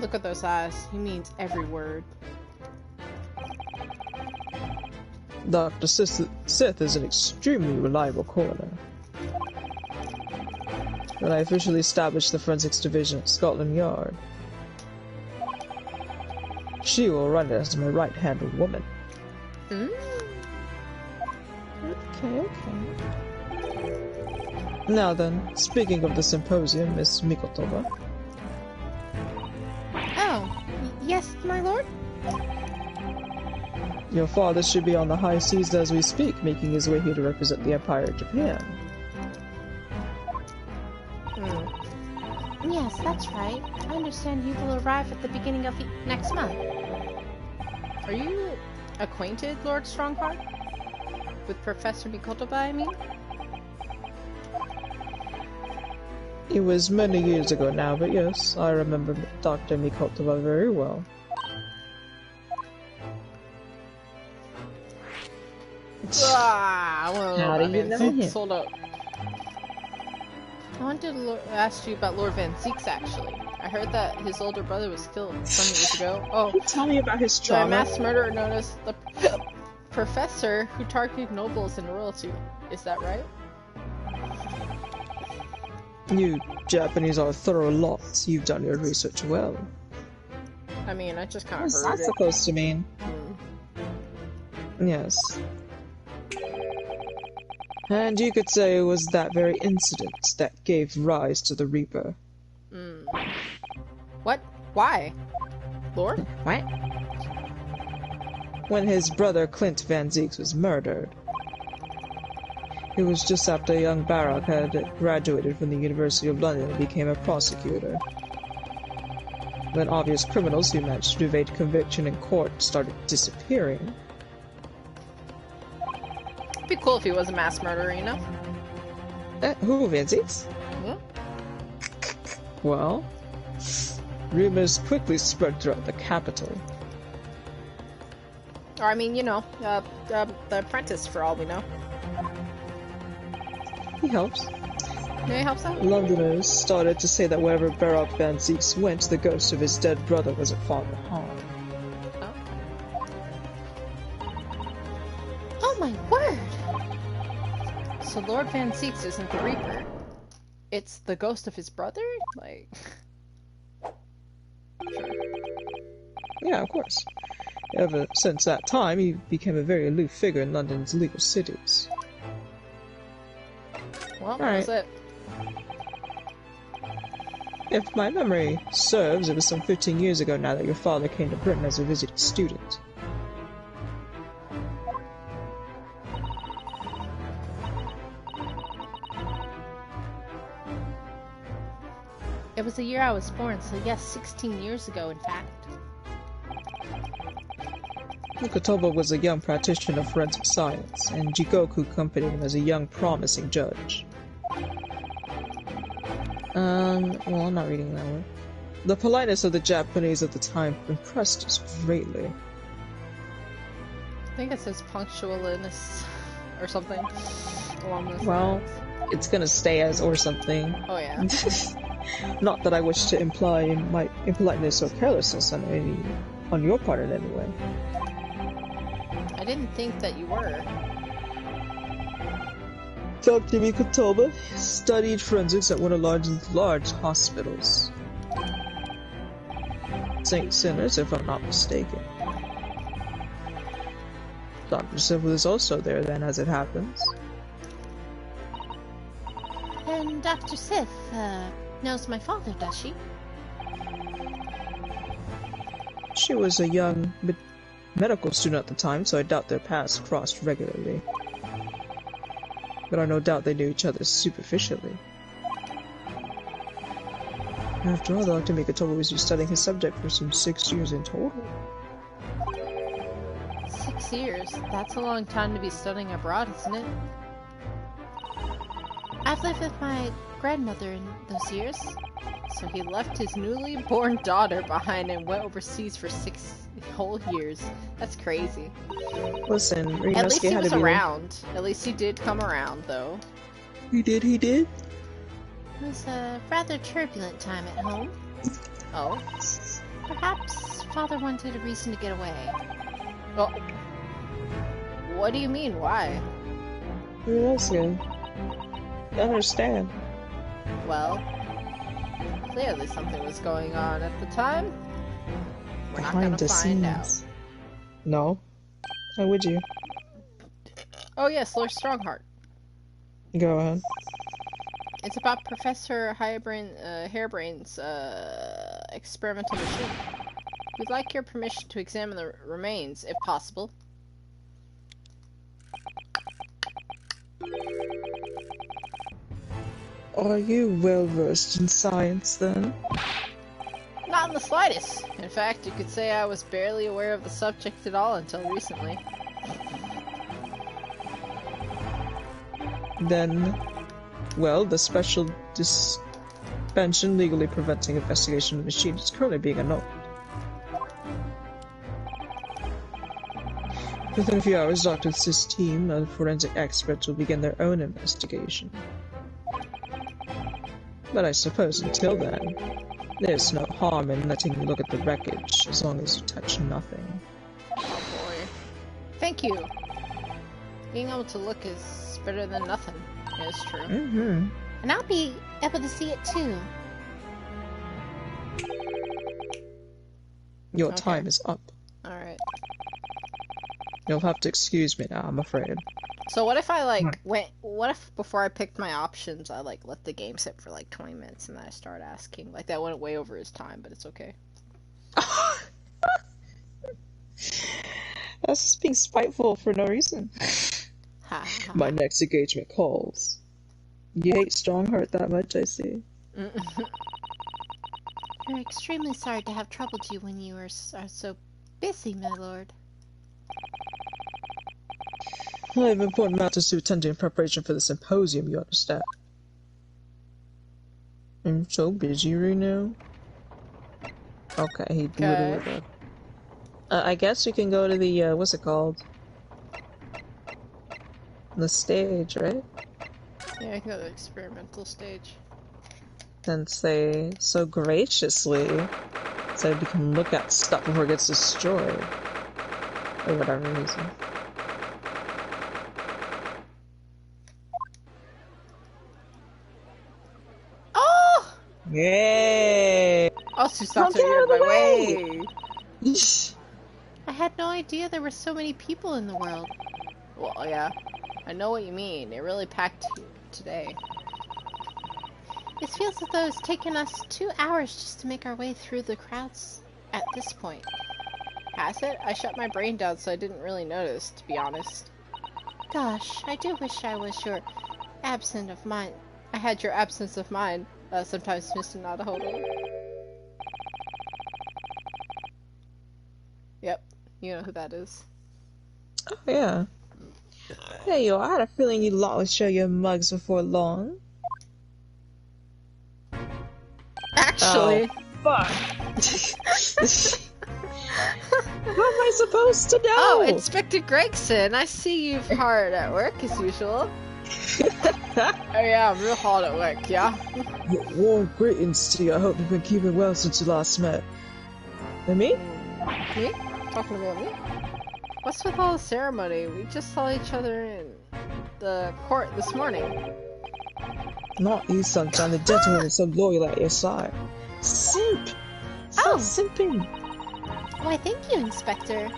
B: Look at those eyes. He means every word.
C: Dr. Sith is an extremely reliable coroner. When I officially established the forensics division at Scotland Yard, she will run it as my right-hand woman.
A: Okay.
C: Now then, speaking of the symposium, Miss Mikotova.
A: Oh, yes, my lord?
C: Your father should be on the high seas as we speak, making his way here to represent the Empire of Japan.
A: Yes, that's right. I understand you will arrive at the beginning of next month.
B: Are you acquainted, Lord Strongheart? With Professor Mikotoba, I mean?
C: It was many years ago now, but yes, I remember Dr. Mikotova very well.
B: How
C: do you know him?
B: Hold up. I wanted to ask you about Lord Van Zieks, actually. I heard that his older brother was killed some years ago. Oh,
C: Tell me about his
B: the
C: trauma.
B: mass murderer known as the Professor who targeted nobles and royalty. Is that right?
C: You Japanese are thorough lots. You've done your research well.
B: I mean, I just kind of
C: What's
B: heard
C: that
B: it.
C: supposed to mean? Yes. And you could say it was that very incident that gave rise to the Reaper.
B: What? Why? Lord?
C: What? When his brother Clint Van Zieks was murdered. It was just after young Barak had graduated from the University of London and became a prosecutor. When obvious criminals who managed to evade conviction in court started disappearing.
B: It'd be cool if he was a mass murderer, you know?
C: Who, Van Zieks?
B: Yeah.
C: Well, rumors quickly spread throughout the capital.
B: Or, I mean, you know, the apprentice, for all we know.
C: He helps.
B: Maybe it helps out?
C: Londoners started to say that wherever Barak Van Zieks went, the ghost of his dead brother was a father harm.
A: Oh my word!
B: So Lord Van Zieks isn't the Reaper. It's the ghost of his brother? Like...
C: Yeah, of course. Ever since that time, he became a very aloof figure in London's legal cities.
B: Well,
C: Alright.
B: that's it.
C: If my memory serves, it was some 15 years ago now that your father came to Britain as a visiting student.
B: It was the year I was born, so yes, 16 years ago, in fact.
C: Mikotoba was a young practitioner of forensic science, and Jigoku accompanied him as a young, promising judge. Well, I'm not reading that one. The politeness of the Japanese at the time impressed us greatly.
B: I think it says punctualness or something along those
C: Well,
B: lines.
C: it's gonna stay as or something.
B: Oh yeah.
C: Not that I wish to imply my impoliteness or carelessness on your part in any way.
B: I didn't think that you were.
C: Dr. Mikotoba studied forensics at one of large hospitals. St. Sinners, if I'm not mistaken. Dr. Sith was also there then, as it happens.
A: And Dr. Sith, knows my father, does she?
C: She was a young medical student at the time, so I doubt their paths crossed regularly. But I no doubt they knew each other superficially. After all, Dr. Mikotoba was studying his subject for some 6 years in total.
B: 6 years? That's a long time to be studying abroad, isn't it?
A: I've lived with my grandmother in those years.
B: So he left his newly born daughter behind and went overseas for 6 whole years. That's crazy.
C: Listen,
B: At least
C: Ryunosuke
B: he
C: had
B: was
C: to be
B: around. At least he did come around, though.
C: He did.
A: It was a rather turbulent time at home.
B: Oh?
A: Perhaps father wanted a reason to get away.
B: Well, what do you mean? Why?
C: Ryunosuke, I understand.
B: Well, clearly something was going on at the time. We're not
C: Behind
B: gonna
C: the
B: find
C: scenes. No. How would you?
B: out. Oh yes, Lord Strongheart.
C: Go ahead.
B: It's about Professor Harebrain's experimental machine. We'd like your permission to examine the remains, if possible.
C: Are you well versed in science then?
B: Not in the slightest. In fact, you could say I was barely aware of the subject at all until recently.
C: Then, well, the special suspension legally preventing investigation of the machine is currently being annulled. Within a few hours, Dr. Sith's team of forensic experts will begin their own investigation. But I suppose until then, there's no harm in letting you look at the wreckage, as long as you touch nothing.
B: Oh boy. Thank you. Being able to look is better than nothing. It's true.
C: Mm-hmm.
A: And I'll be able to see it too.
C: Your
B: Okay.
C: time is up.
B: Alright.
C: You'll have to excuse me now, I'm afraid.
B: So what if I what if before I picked my options I let the game sit for 20 minutes and then I start asking? That went way over his time, but it's okay.
C: That's just being spiteful for no reason.
B: Ha ha.
C: My next engagement calls. You hate Strongheart that much, I see.
A: We're extremely sorry to have troubled you when you are so busy, my lord.
C: I have important matters to attend to in preparation for the symposium, you understand. I'm so busy right now. Okay, he literally did. I guess we can go to the, what's it called? The stage, right?
B: Yeah, I can go to the experimental stage.
C: Since they so graciously said we can look at stuff before it gets destroyed. For whatever reason.
B: Oh!
C: Yay!
B: Oh, Susato,
C: Get out
B: you're
C: of the
B: in my way!
A: I had no idea there were so many people in the world.
B: Well, yeah. I know what you mean. It really packed today. It feels as though it's taken us 2 hours just to make our way through the crowds at this point. Has it? I shut my brain down so I didn't really notice, to be honest.
A: Gosh, I do wish I was your absent of mind.
B: I had your absence of mind, sometimes Mr. Nadahodo. Yep, you know who that is.
C: Oh, yeah. There you are. I had a feeling you'd lot would show your mugs before long.
B: Actually...
C: Oh, fuck. How am I supposed to know?
B: Oh, Inspector Gregson, I see you've hard at work as usual. Oh yeah, I'm real hard at work, yeah?
C: Warm greetings to you. I hope you've been keeping well since you last met. And me?
B: Me? Talking about me? What's with all the ceremony? We just saw each other in the court this morning.
C: Not you, Sunshine. The gentleman is so loyal at your side. Simp! Stop simping!
A: Why, thank you, Inspector.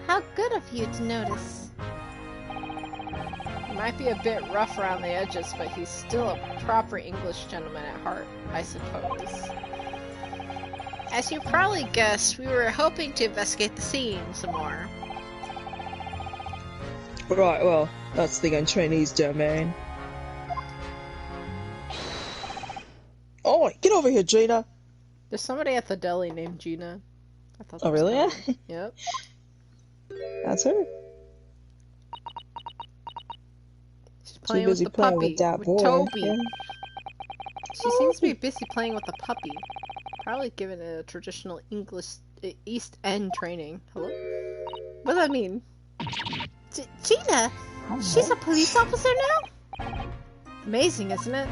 A: How good of you to notice.
B: He might be a bit rough around the edges, but he's still a proper English gentleman at heart, I suppose.
D: As you probably guessed, we were hoping to investigate the scene some more.
C: Right, well, that's the Chinese domain. Oh, get over here, Gina!
B: There's somebody at the deli named Gina. I thought that
C: Oh,
B: was
C: really?
B: funny. Yep.
C: That's her.
B: She's playing
C: busy
B: with the
C: playing
B: puppy,
C: with that boy.
B: Toby.
C: Yeah.
B: She seems to be busy playing with the puppy. Probably given a traditional English East End training. Hello? What does that mean?
A: Gina! She's a police officer now?
B: Amazing, isn't it?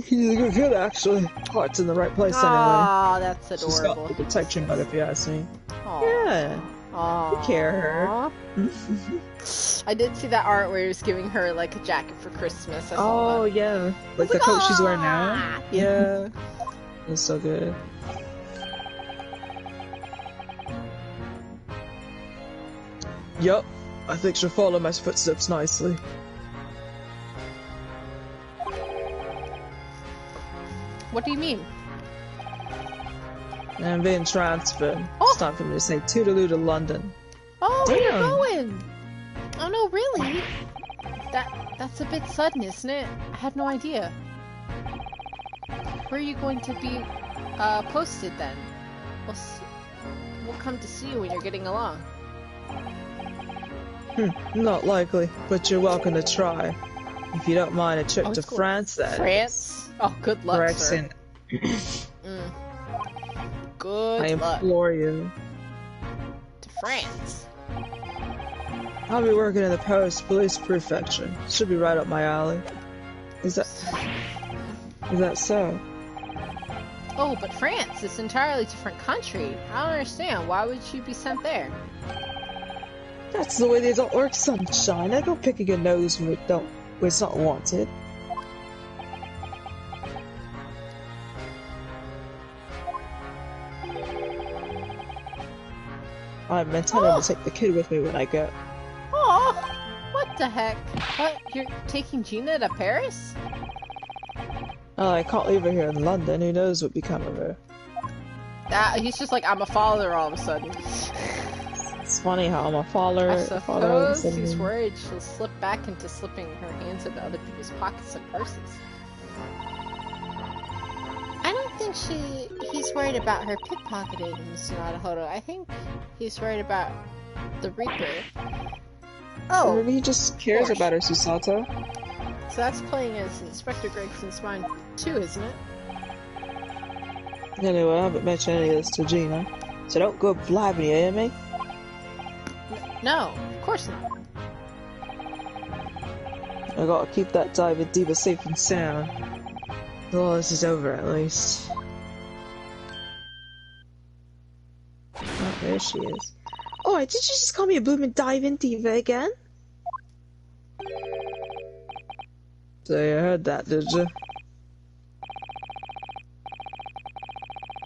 C: He's a good kid, actually. Heart's in the right place anyway.
B: Aw, that's
C: She's got
B: adorable.
C: the protection bud, if you ask me.
B: Aw.
C: Yeah.
B: Aw.
C: You care her.
B: I did see that art where he was giving her like a jacket for Christmas. I saw
C: Oh,
B: that.
C: yeah. Like the coat she's wearing now. Yeah. It's so good. Yup. I think she'll follow my footsteps nicely.
B: What do you mean?
C: I'm being transferred.
B: Oh.
C: It's time for me to say toodaloo to London.
B: Oh, where you
C: Damn.
B: going? Oh no, really? That's a bit sudden, isn't it? I had no idea. Where are you going to be posted then? We'll come to see you when you're getting along.
C: Not likely, but you're welcome to try. If you don't mind a trip
B: Oh,
C: to
B: it's cool.
C: France, that
B: France? Oh, good luck,
C: Gregson,
B: sir. Good
C: I
B: luck.
C: implore you.
B: To France.
C: I'll be working in the Paris Police Prefecture. Should be right up my alley. Is that so?
B: Oh, but France, it's an entirely different country. I don't understand. Why would you be sent there?
C: That's the way they don't work, Sunshine. I go picking a nose when it's not wanted. I'm intending to take the kid with me when I go.
B: Oh, what the heck? What? You're taking Gina to Paris?
C: Oh, I can't leave her here in London. Who knows what become of her?
B: He's just like, I'm a father all of a sudden.
C: It's funny how I'm a father.
B: I
C: father
B: suppose he's worried she'll slip back into slipping her hands into other people's pockets and purses.
A: I don't think he's worried about her pickpocketing, Mr. Nadahodo. I think he's worried about the Reaper.
C: Or maybe he just cares about her, Susato.
B: So that's playing as Inspector Gregson's mind too, isn't it?
C: Anyway, I haven't mentioned any of this to Gina. So don't go blabbing, you hear me?
B: No, of course not.
C: I gotta keep that Diamond Diva safe and sound. Well, this is over at least. Oh, there she is. Oh, did you just call me a blooming Diamond Diva again? So you heard that, did you?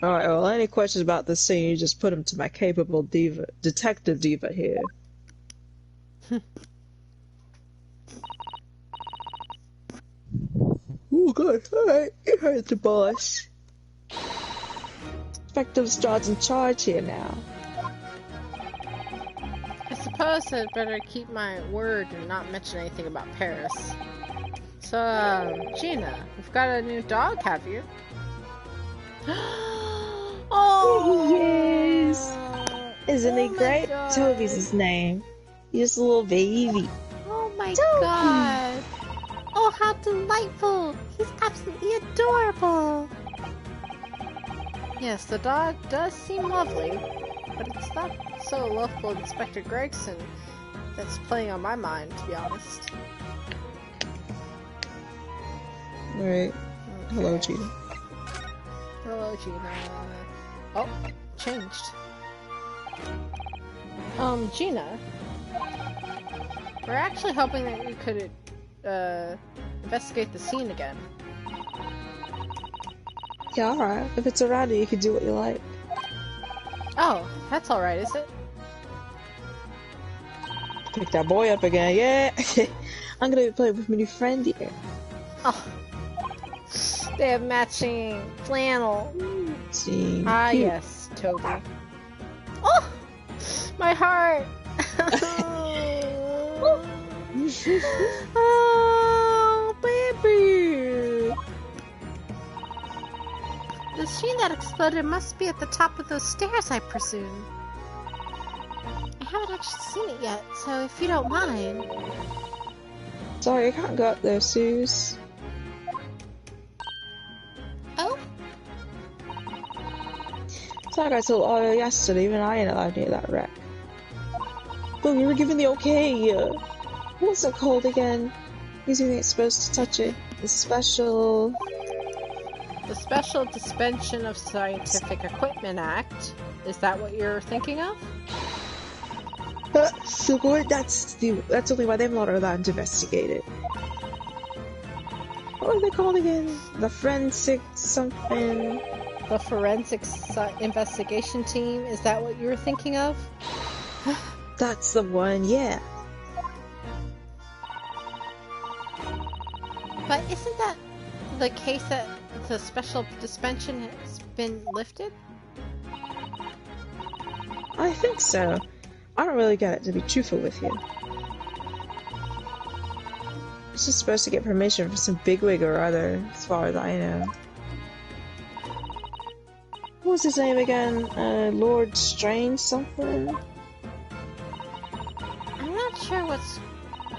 C: Alright, well, any questions about this scene, you just put them to my capable detective diva here. Oh god, alright, you heard the boss. Inspector Lestrade's in charge here now.
B: I suppose I'd better keep my word and not mention anything about Paris. So, Gina, you've got a new dog, have you? Oh!
C: Yes! Isn't he great?
B: God.
C: Toby's his name. He's just a little baby.
A: Oh my
C: Toby.
A: god! Oh, how delightful! He's absolutely adorable!
B: Yes, the dog does seem lovely, but it's not so lovable as Inspector Gregson that's playing on my mind, to be honest.
C: Alright.
B: Okay.
C: Hello, Gina.
B: Hello, Gina. Oh, changed. Gina. We're actually hoping that you could, investigate the scene again.
C: Yeah, alright. If it's around you, you can do what you like.
B: Oh, that's alright, is it?
C: Pick that boy up again, yeah! I'm gonna be playing with my new friend here.
B: Oh. They have matching flannel.
C: See.
B: Ah,
C: cute.
B: yes, Toby. Oh! My heart! Oh, baby!
A: The machine that exploded must be at the top of those stairs, I presume. I haven't actually seen it yet, so if you don't mind...
C: Sorry, I can't go up there, Suze.
A: Oh?
C: It's like I told Otto yesterday, even I ain't allowed near that wreck. But we were given the okay. What's it called again? Using it's supposed to touch it. The special
B: Dispensation of Scientific Equipment Act. Is that what you're thinking of?
C: So good. That's only why them lot are allowed to investigate it. What are they called again? The forensic something.
B: The Forensic Investigation Team. Is that what you were thinking of?
C: That's the one, yeah.
A: But isn't that the case that the special suspension has been lifted?
C: I think so. I don't really get it, to be truthful with you. It's just supposed to get permission from some bigwig or other, as far as I know. What was his name again? Lord Strange something?
A: I'm not sure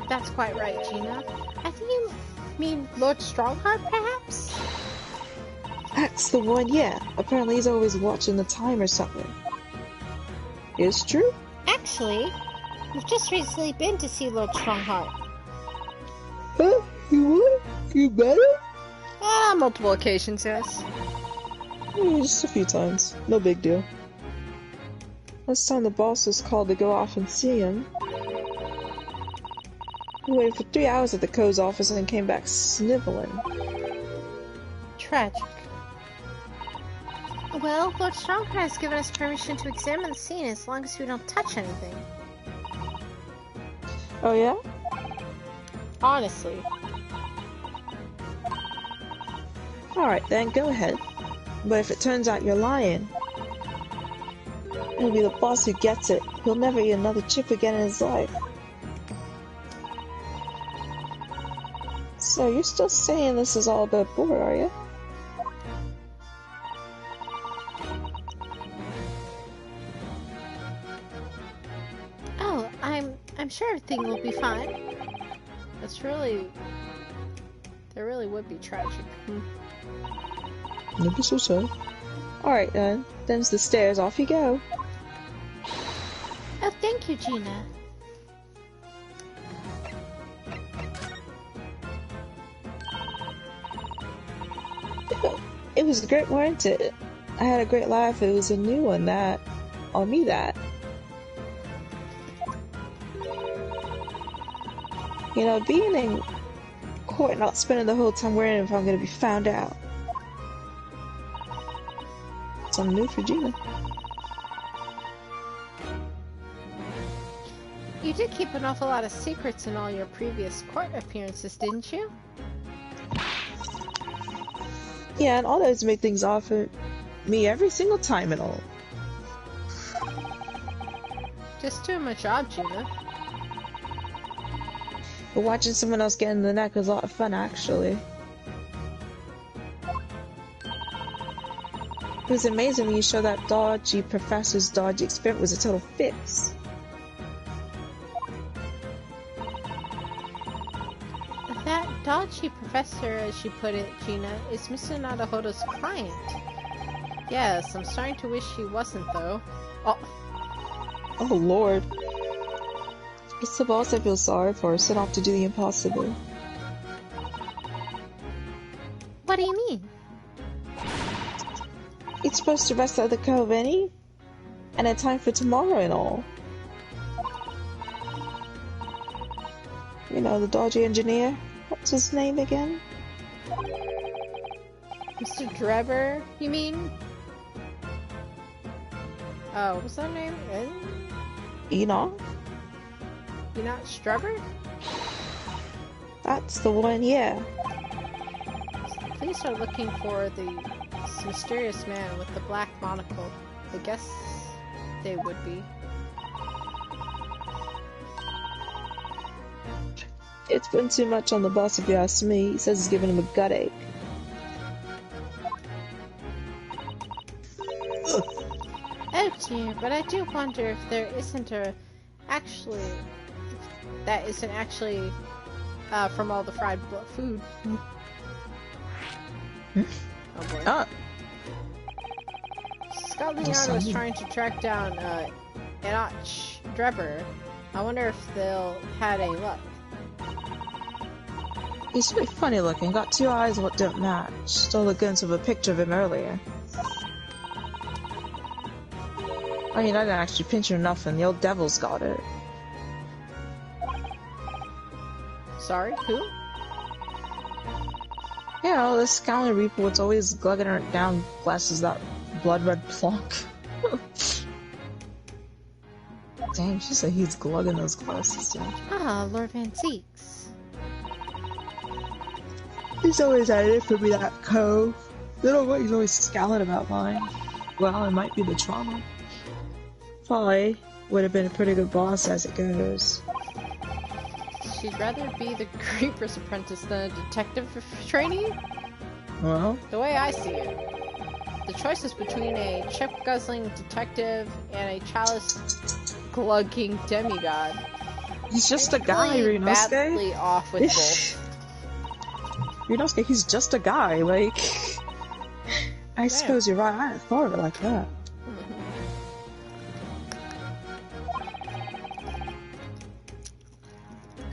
A: that's quite right, Gina. I think you mean Lord Strongheart, perhaps?
C: That's the one, yeah. Apparently he's always watching the time or something. Is true?
A: Actually, we've just recently been to see Lord Strongheart.
C: Huh? You what? You better?
B: Multiple occasions, yes.
C: Just a few times. No big deal. Last time the boss was called to go off and see him. We waited for 3 hours at the Co's office and then came back sniveling.
A: Tragic. Well, Lord Strongheart has given us permission to examine the scene as long as we don't touch anything.
C: Oh yeah?
B: Honestly.
C: Alright then, go ahead. But if it turns out you're lying, it'll be the boss who gets it. He'll never eat another chip again in his life. So you're still saying this is all about board, are you?
A: Oh, I'm sure everything will be fine.
B: That really would be tragic.
C: Never so sad. Alright then, then's the stairs, off you go.
A: Oh, thank you, Gina.
C: It was great, weren't it? I had a great laugh. It was a new one that, on me that. You know, being in court, not spending the whole time worrying if I'm gonna be found out. Something new for Gina.
A: You did keep an awful lot of secrets in all your previous court appearances, didn't you?
C: Yeah, and all those make things off for me every single time and all.
B: Just doing my job, Gina.
C: But watching someone else get in the neck was a lot of fun, actually. It was amazing when you showed that dodgy professor's dodgy experiment was a total fix.
B: That dodgy professor, as you put it, Gina, is Mr. Nadahodo's client. Yes, I'm starting to wish he wasn't, though. Oh.
C: Oh lord. It's the boss I feel sorry for, set off to do the impossible.
A: What do you mean?
C: It's supposed to rest at the Cove, any? And in time for tomorrow and all. You know, the dodgy engineer. What's his name again?
B: Mr. Drever, you mean? Oh, what's that name?
C: Enoch?
B: Enoch Drever?
C: That's the one, yeah.
B: Police are looking for the mysterious man with the black monocle. I guess they would be.
C: It's been too much on the boss if you ask me. He says he's giving him a gut ache.
B: Oh dear, but I do wonder if there isn't that isn't actually from all the fried food. Oh boy.
C: Ah.
B: Scotland Yard was trying to track down Enoch Drever. I wonder if they'll had any luck.
C: He's really funny looking, got two eyes what don't match. Stole a glimpse of a picture of him earlier. I mean, I didn't actually pinch him nothing, the old devil's got it.
B: Sorry, who?
C: Yeah, well, this Scowling Reaper was always glugging her down glasses that blood red plonk. Dang, she said he's glugging those glasses down.
A: Ah, Lord Van Zeeks.
C: He's always at it for me, that cove. Little boy, he's always scowling about mine. Well, it might be the trauma. Probably would have been a pretty good boss as it goes.
B: She'd rather be the Creeper's apprentice than a detective trainee?
C: Well,
B: The way I see it, the choice is between a chip-guzzling detective and a chalice-glugging demigod.
C: he's just a guy,
B: Really
C: Ryunosuke.
B: badly off with both.
C: Ryunosuke, he's just a guy, like... I suppose you're right, I hadn't thought of it like that.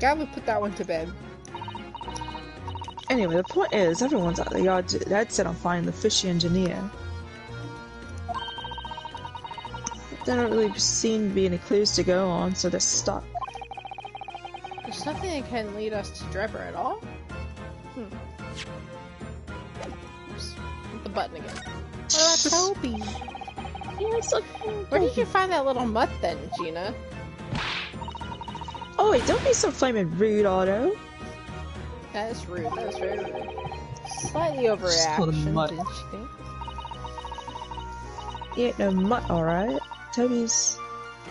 B: Gotta put that one to bed.
C: Anyway, the point is, everyone's at the yard dead set on finding the fishy engineer. There don't really seem to be any clues to go on, so they're stuck.
B: There's nothing that can lead us to Drever at all? Oops. Hit the button again.
A: What about Toby?
C: Yes, look.
B: Where did you find that little mutt then, Gina?
C: Oh wait, don't be so flaming rude, Otto.
B: That is rude. That is very rude. Slightly
C: called a
B: overreaction,
C: mutt.
B: didn't you think?
C: He ain't no mutt, alright. Toby's...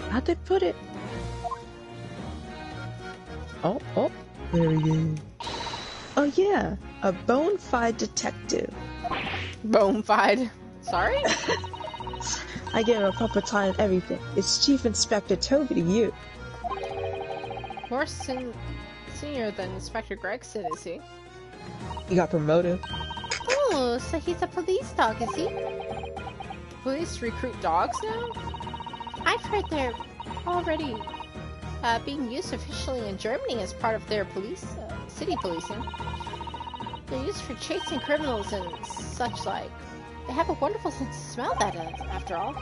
C: how'd they put it? Oh, there we go. Oh yeah, a bona fide detective.
B: Bonafide. Sorry?
C: I give him a proper title and everything. It's Chief Inspector Toby to you.
B: More senior than Inspector Gregson, is he?
C: You got promoted.
A: Oh, so he's a police dog, is he?
B: Police recruit dogs now?
A: I've heard they're already being used officially in Germany as part of their police, city policing. They're used for chasing criminals and such like. They have a wonderful sense of smell, that is, after all.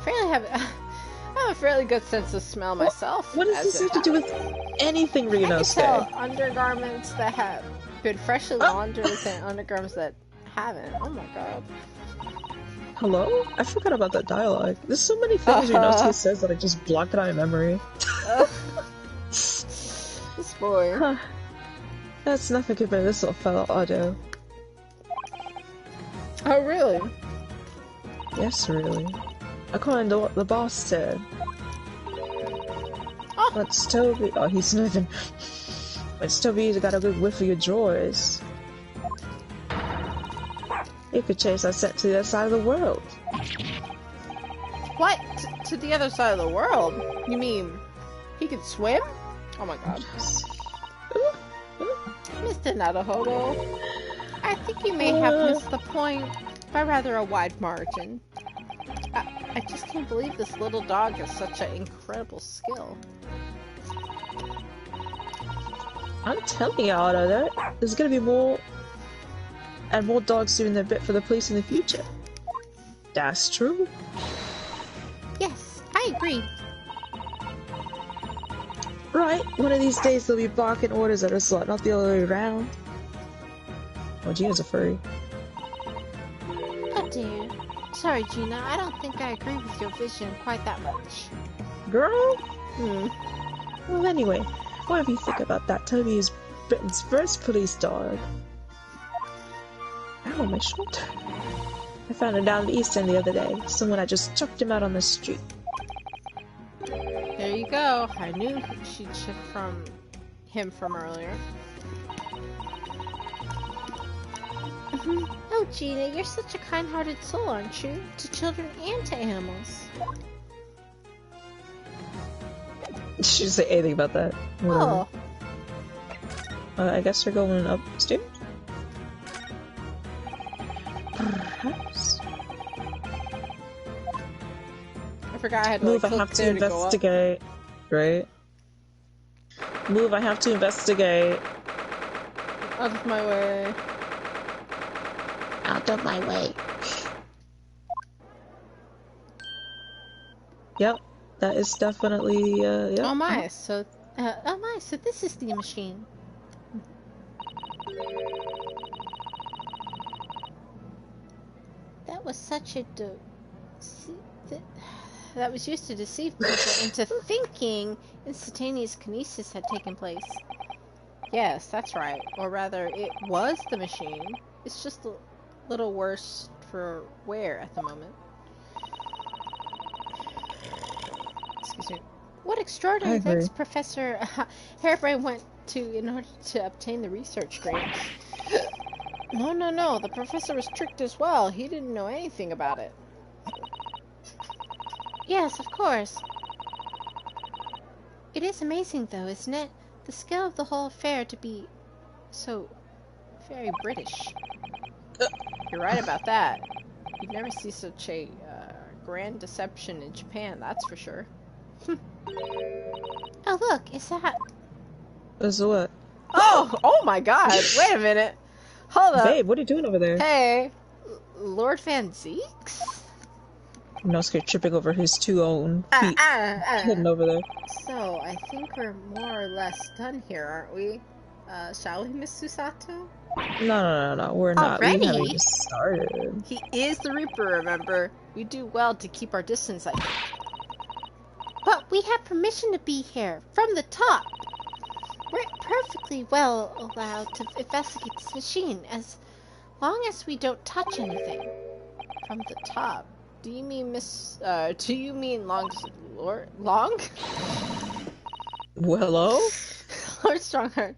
B: I have a fairly good sense of smell myself.
C: What does this have to do with anything,
B: I can tell
C: Ryunosuke?
B: undergarments that have been freshly laundered and undergarments that haven't. Oh my god.
C: Hello? I forgot about that dialogue. There's so many things Ryunosuke says that I just blocked it out of memory.
B: This boy.
C: Huh. That's nothing compared to this little fellow, Otto.
B: Oh, really?
C: Yes, really. According to what the boss said.
B: Oh.
C: Once Toby... Oh, he's sniffing. Once Toby's got a good whiff of your drawers, he could chase us to the other side of the world.
B: What? To the other side of the world? You mean he could swim? Oh my god. Mr. Naruhodo, I think you may have missed the point by rather a wide margin. I just can't believe this little dog has such an incredible skill.
C: I'm telling y'all that there's gonna be more and more dogs doing their bit for the police in the future. That's true.
A: Yes, I agree.
C: Right, one of these days they'll be barking orders at us, not the other way around. Oh, Gina's a furry.
A: Oh dear. Sorry, Gina, I don't think I agree with your vision quite that much.
C: Girl? Well, anyway, whatever you think about that, Toby is Britain's first police dog. Ow, my shoulder. I found him down the East End the other day. Someone had just chucked him out on the street.
B: There you go. I knew she'd shift from him from earlier.
A: Oh, Gina, you're such a kind-hearted soul, aren't you? To children and to animals.
C: She didn't say anything about that.
B: Oh.
C: I guess we're going upstairs? Perhaps?
B: I forgot I had to
C: Move, I
B: click
C: have to
B: there to go up.
C: investigate. Right? Move, I have to investigate.
B: Out of my way.
A: Out of my way.
C: Yep, that is definitely, yep.
B: Oh my, so...
A: so this is the machine. That was such a that was used to deceive people into thinking instantaneous kinesis had taken place.
B: Yes, that's right. Or rather, it was the machine. It's just a little worse for wear at the moment. Excuse me.
A: What extraordinary
C: I agree.
A: lengths Professor Harebrained went to in order to obtain the research grant.
B: No, the professor was tricked as well. He didn't know anything about it.
A: Yes, of course. It is amazing, though, isn't it? The scale of the whole affair to be so very British.
B: You're right about that. You'd never see such a grand deception in Japan, that's for sure.
A: Oh, look, is that...
C: Is what?
B: Oh my god, wait a minute. Hold up.
C: Babe, what are you doing over there?
B: Hey, Lord Van Zeeks?
C: Nosuke tripping over his two own feet. Hidden over there.
B: So, I think we're more or less done here, aren't we? Shall we, Miss Susato?
C: No, we're not. We
A: Already?
C: haven't even started.
B: He is the Reaper, remember? We do well to keep our distance, I think.
A: But we have permission to be here, from the top. We're perfectly well allowed to investigate this machine, as long as we don't touch anything.
B: From the top? Do you mean do you mean Long?
C: Well, hello?
B: Lord Strongheart.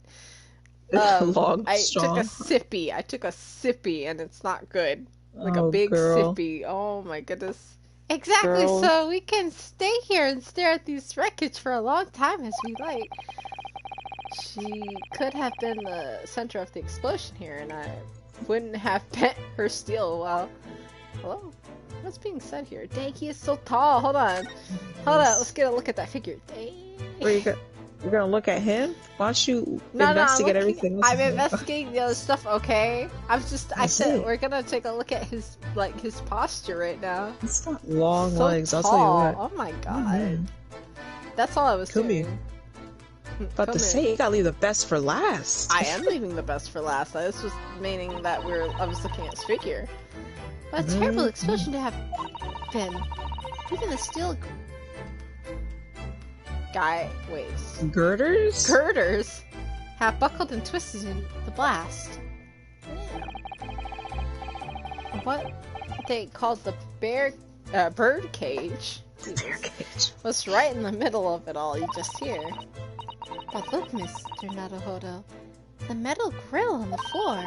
C: Long,
B: I
C: strong.
B: took a sippy and it's not good. Like
C: Oh,
B: a big
C: girl.
B: sippy. Oh my goodness.
A: Exactly,
C: Girl.
A: so we can stay here and stare at these wreckage for a long time as we like.
B: She could have been the center of the explosion here, and I wouldn't have bet her steel while... Hello? What's being said here? Dang, he is so tall. Hold on. Let's get a look at that figure. Dang.
C: Wait, you're gonna look at him? Why don't you
B: No,
C: investigate
B: I'm
C: everything?
B: I'm investigating the other stuff, okay? I said
C: see.
B: we're gonna take a look at his posture right now.
C: It's not long
B: So
C: legs, I'll
B: tall.
C: tell you what.
B: Oh my god.
C: Mhm.
B: That's all I was
C: Come
B: doing.
C: here. About
B: Come
C: to
B: here.
C: say, you gotta leave the best for last.
B: I am leaving the best for last. This was meaning that I was looking at his figure.
A: What a terrible explosion to have been. Even the steel
B: Guy, wait.
C: Girders?
B: Girders?
A: have buckled and twisted in the blast.
B: what they called the bird cage. Jesus. Was right in the middle of it all, you just hear.
A: But look, Mr. Naruhodo, the metal grill on the floor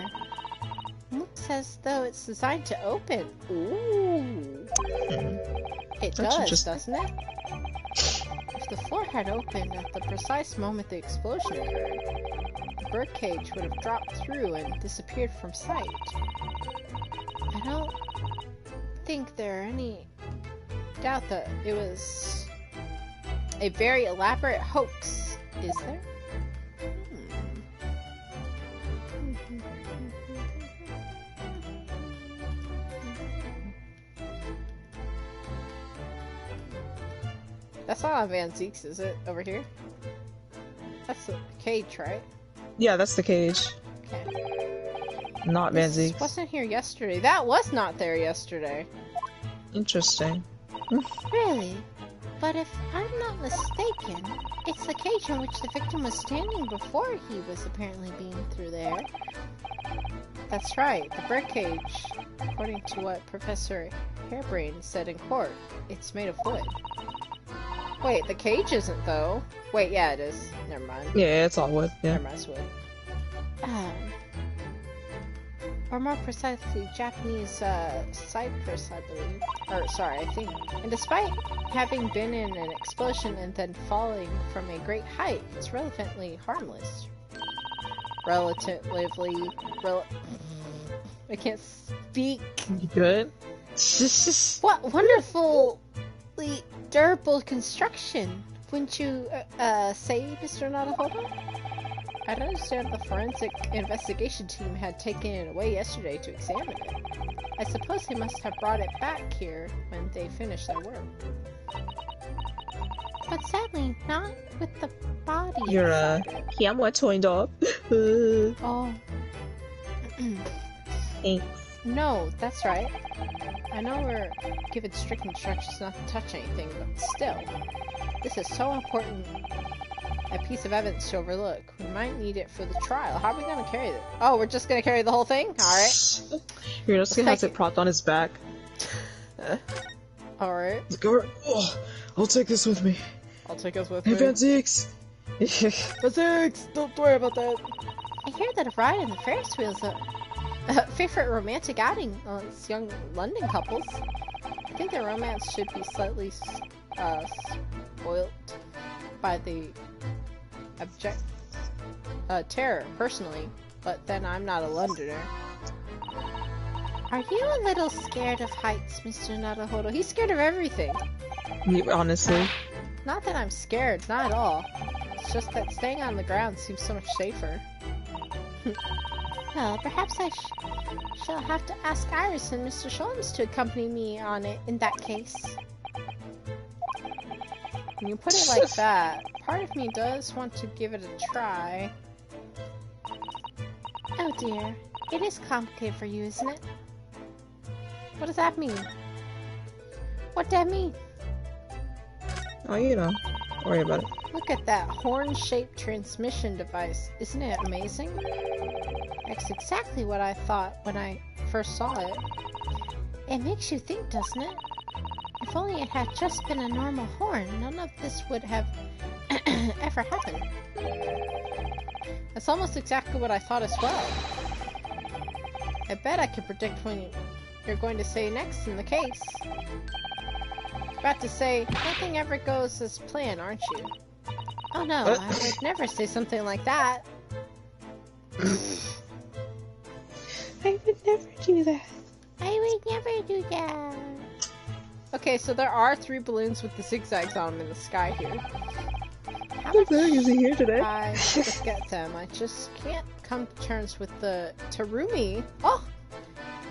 A: looks as though it's designed to open.
B: Ooh. It does, doesn't it?
A: If the floor had opened at the precise moment the explosion occurred,
B: the birdcage would have dropped through and disappeared from sight.
A: I don't think there are any
B: doubt that it was a very elaborate hoax, is there? That's not on Van Zeeks, is it? Over here? That's the cage, right?
C: Yeah, that's the cage.
B: Okay.
C: Not Van Zeeks.
B: This wasn't here yesterday. That was not there yesterday.
C: Interesting.
A: Really? But if I'm not mistaken, it's the cage in which the victim was standing before he was apparently beamed through there.
B: That's right, the birdcage. According to what Professor Harebrain said in court, it's made of wood. Wait, the cage isn't, though. Wait, yeah, it is. Never mind.
C: Yeah, it's all wood. Yeah.
B: Never mind, it's wood.
A: Or more precisely, Japanese, cypress, I believe.
B: Or, sorry, I think. And despite having been in an explosion and then falling from a great height, it's relatively harmless. Relatively... I can't speak.
C: You good?
B: What wonderfully durable construction, wouldn't you, say, Mr. Naruhodo? I'd understand the forensic investigation team had taken it away yesterday to examine it. I suppose they must have brought it back here when they finished their work.
A: But sadly, not with the body.
C: You're, yeah, I'm what toy dog.
A: Oh.
C: Thanks.
B: No, that's right. I know we're given strict instructions not to touch anything, but still. This is so important a piece of evidence to overlook. We might need it for the trial. How are we going to carry it? Oh, we're just going to carry the whole thing? Alright.
C: You're just gonna have it propped on his back.
B: Alright.
C: Oh, I'll take this with me.
B: I'll take us with
C: Hey,
B: me.
C: Van Zeeks!
B: Van Zeeks! Don't worry about that.
A: I hear that a ride in the Ferris wheel is a favorite romantic outing amongst young London couples.
B: I think their romance should be slightly spoilt by the abject terror, personally, but then I'm not a Londoner.
A: Are you a little scared of heights, Mr. Naruhodo?
B: He's scared of everything.
C: Honestly.
B: Not that I'm scared, not at all. It's just that staying on the ground seems so much safer.
A: Well, perhaps I shall have to ask Iris and Mr. Sholmes to accompany me on it in that case.
B: When you put it like that, part of me does want to give it a try.
A: Oh dear, it is complicated for you, isn't it?
B: What does that mean?
A: What that mean?
C: Oh, you know. Don't worry about it.
B: Look at that horn-shaped transmission device. Isn't it amazing? That's exactly what I thought when I first saw it.
A: It makes you think, doesn't it? If only it had just been a normal horn, none of this would have ever happened.
B: That's almost exactly what I thought as well. I bet I can predict when you're going to say next in the case. About to say, nothing ever goes as planned, aren't you?
A: Oh no, I would never say something like that.
C: I would never do that.
A: I would never do that.
B: Okay, so there are 3 balloons with the zigzags on them in the sky here.
C: How the heck is he here today?
B: I just get them. I just can't come to terms with the Terumi. Oh!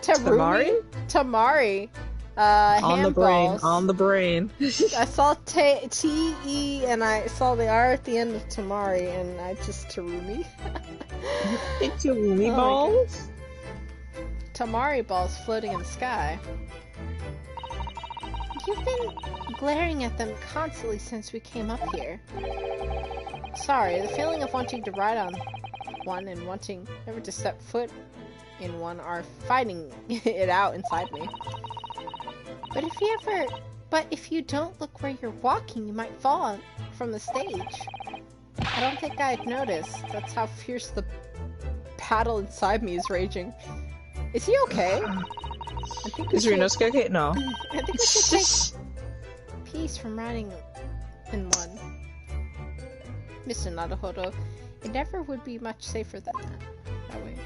B: Terumi? Tamari.
C: On the brain.
B: Handballs.
C: On the brain.
B: I saw T-E and I saw the R at the end of Tamari and I just Terumi.
C: Terumi balls?
B: Tamari balls floating in the sky.
A: You've been glaring at them constantly since we came up here.
B: Sorry, the feeling of wanting to ride on one and wanting never to step foot in one are fighting it out inside me.
A: But if you don't look where you're walking, you might fall from the stage.
B: I don't think I've noticed. That's how fierce the battle inside me is raging. Is he okay?
C: Is Ryunosuke okay? No.
B: I think we should take peace from riding in one. Mr. Naruhodo, it never would be much safer than that way.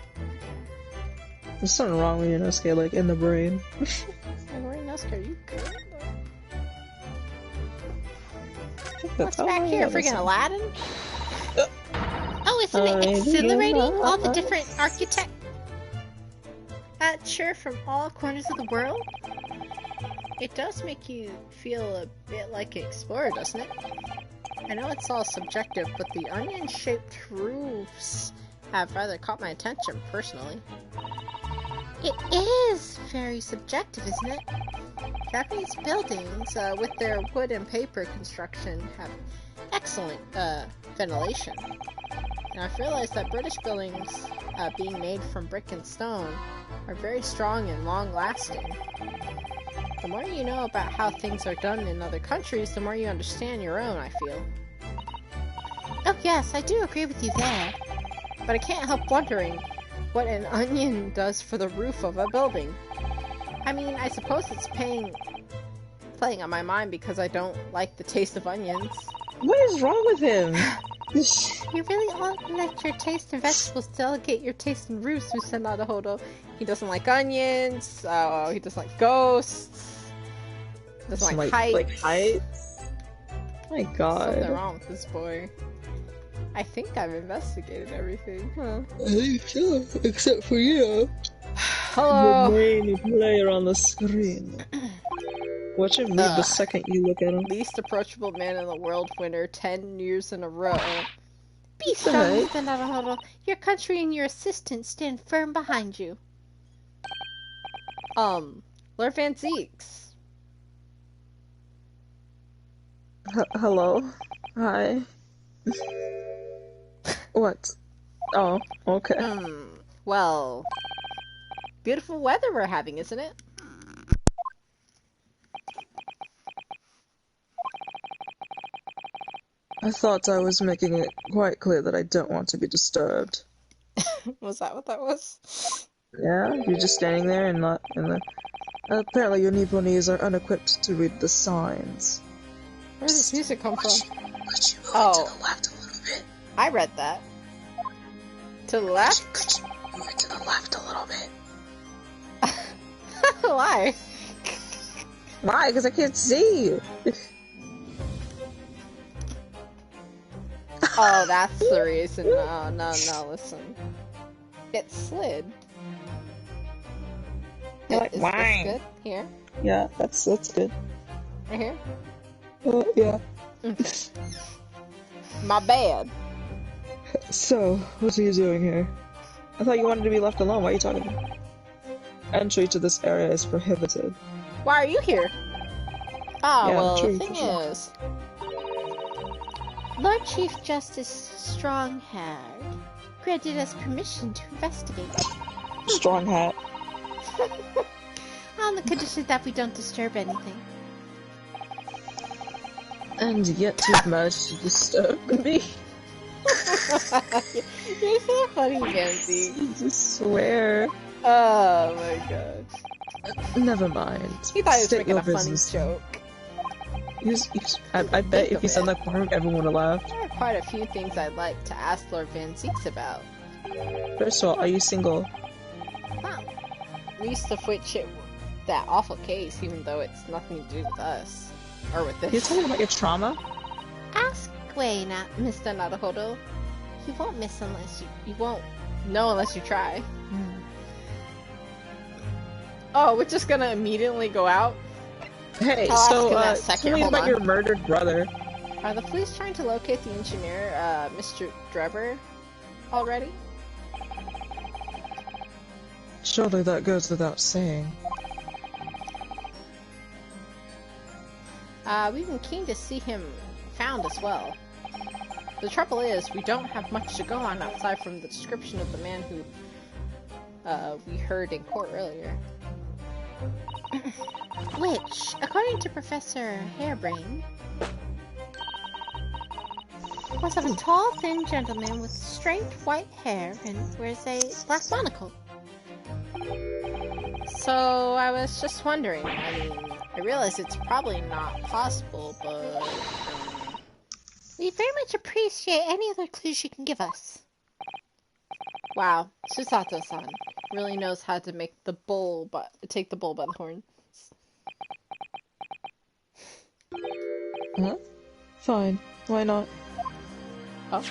C: There's something wrong with Ryunosuke, like, in the brain.
B: Ryunosuke, are you good?
C: What's
B: back here? Freaking Aladdin?
A: Oh, isn't it exhilarating? All the different architecture from all corners of the world?
B: It does make you feel a bit like an explorer, doesn't it? I know it's all subjective, but the onion-shaped roofs have rather caught my attention, personally.
A: It is very subjective, isn't it?
B: Japanese buildings, with their wood and paper construction, have excellent ventilation. And I've realized that British buildings, being made from brick and stone, are very strong and long-lasting. The more you know about how things are done in other countries, the more you understand your own, I feel.
A: Oh yes, I do agree with you there.
B: But I can't help wondering what an onion does for the roof of a building. I mean, I suppose it's playing on my mind because I don't like the taste of onions.
C: What is wrong with him?
A: You really won't let your taste in vegetables delegate your taste in roofs, Mr. Naruhodo.
B: He doesn't like onions, he doesn't like ghosts, doesn't like heights.
C: Like heights? My god.
B: Something wrong with this boy. I think I've investigated everything, huh?
C: I think so, except for you.
B: Hello!
C: The main player on the screen. Watch him leave the second you look at him.
B: Least approachable man in the world winner 10 years in a row.
A: Be strong, Mr. Naruhodo. Your country and your assistant stand firm behind you.
B: Lord Van Zeeks.
C: Hello? Hi? What? Oh, okay.
B: Well, beautiful weather we're having, isn't it?
C: I thought I was making it quite clear that I don't want to be disturbed.
B: Was that what that was?
C: Yeah, you're just standing there and not in the... Apparently your Nipponese are unequipped to read the signs.
B: Where does this music come from?
C: Could you move to the left a little bit?
B: I read that. To the left?
C: Could you move it to the left a little bit?
B: Why?
C: Why? Because I can't see you.
B: Oh, that's the reason. No, listen. It slid.
C: Like,
B: is
C: why?
B: this good? Here?
C: Yeah, that's good.
B: Right here?
C: Yeah.
B: Okay. My bad.
C: So, what are you doing here? I thought you wanted to be left alone. Why are you talking to me? Entry to this area is prohibited.
B: Why are you here? Ah,
C: Yeah,
B: well,
C: true,
B: the thing
C: sure.
B: is...
A: Lord Chief Justice Stronghand granted us permission to investigate.
C: Strong hat.
A: On the condition that we don't disturb anything.
C: And yet you've managed to disturb me.
B: You're so funny, Nancy.
C: I just swear.
B: Oh my god.
C: Never mind.
B: He thought he was
C: State
B: making
C: your
B: a funny
C: business.
B: joke.
C: I bet if you said that part, everyone would have laughed.
B: There are quite a few things I'd like to ask Lord Van Zeeks about.
C: First of all, are you single?
B: Well, least of which that awful case, even though it's nothing to do with us. Or with this.
C: You're talking about your trauma?
A: Ask Wayne,
B: Mr. Naruhodo. You won't miss unless you won't know unless you try. Oh, we're just gonna immediately go out?
C: Hey,
B: I'll ask
C: so,
B: in that second,
C: tell me
B: hold
C: about
B: on.
C: your murdered brother.
B: Are the police trying to locate the engineer, Mr. Drebber, already?
C: Surely that goes without saying.
B: We've been keen to see him found as well. The trouble is, we don't have much to go on outside from the description of the man who we heard in court earlier.
A: Which, according to Professor Harebrain, was of a tall, thin gentleman with straight white hair and wears a black monocle.
B: So I was just wondering, I mean, I realize it's probably not possible, but...
A: We very much appreciate any other clues you can give us.
B: Wow, Susato-san really knows how to make the bull, but take the bull by the horns.
C: Huh? Fine. Why not?
B: Oh.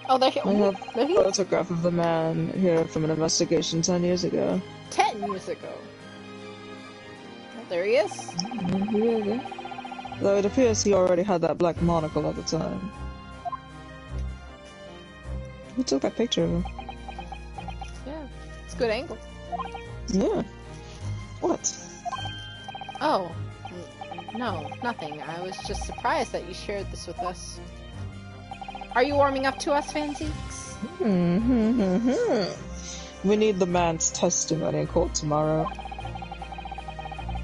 B: Oh, there he
C: I have
B: there
C: a
B: he
C: photograph of the man here from an investigation 10 years ago.
B: 10 years ago. Oh, there he is.
C: Really? Though it appears he already had that black monocle at the time. Who took that picture of him?
B: Yeah, it's a good angle.
C: Yeah. What?
B: Oh, no, nothing. I was just surprised that you shared this with us. Are you warming up to us, Fanzeeks?
C: We need the man's testimony in court tomorrow.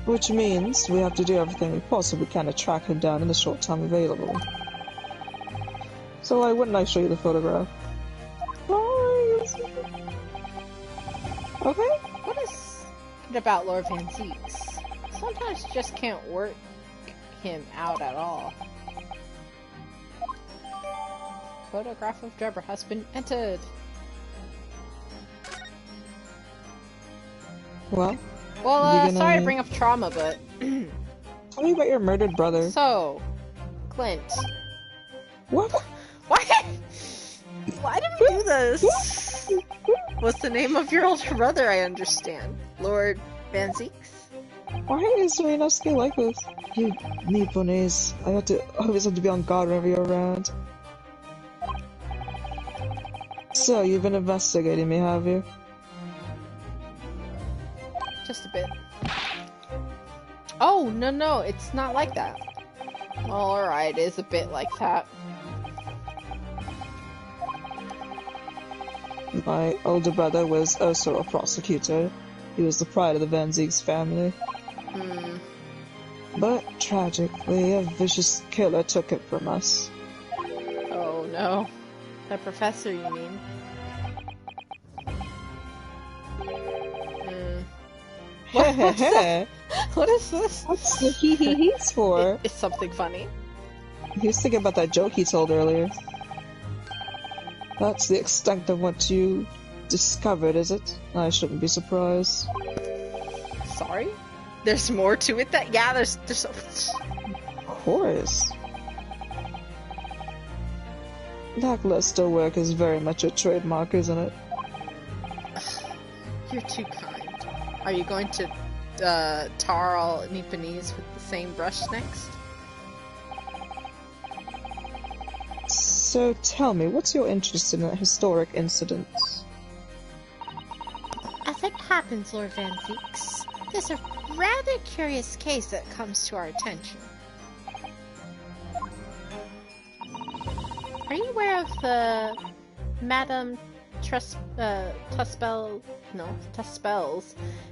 C: Which means we have to do everything we possibly can to track him down in the short time available. So why wouldn't I show you the photograph? Okay?
B: What is it about Lord Fanzeeks? Sometimes you just can't work him out at all. Photograph of Drebber has been entered.
C: Well,
B: sorry to bring up trauma, but...
C: tell me about your murdered brother.
B: So, Clint.
C: What?
B: Why did we do this? What's the name of your older brother, I understand? Lord Fanzeeks?
C: Why is Reinosuke like this? You Nipponese. I always have to be on guard whenever you're around. So, you've been investigating me, have you?
B: Just a bit. Oh, no, it's not like that. Well, alright, it is a bit like that.
C: My older brother was also a prosecutor. He was the pride of the Van Zieks family. But, tragically, a vicious killer took it from us.
B: Oh, no. That professor, you mean? What is this?
C: What's the hee-hee-hees for?
B: It's something funny.
C: He was thinking about that joke he told earlier. That's the extent of what you discovered, is it? I shouldn't be surprised.
B: Sorry? There's more to it that- yeah, there's so much.
C: Of course. Lackluster work is very much a trademark, isn't it?
B: You're too kind. Are you going to, tar all Nipponese with the same brush next?
C: So tell me, what's your interest in historic incidents?
A: As it happens, Lord Van Zeeks, there's a rather curious case that comes to our attention. Are you aware of the Madame Tuspel's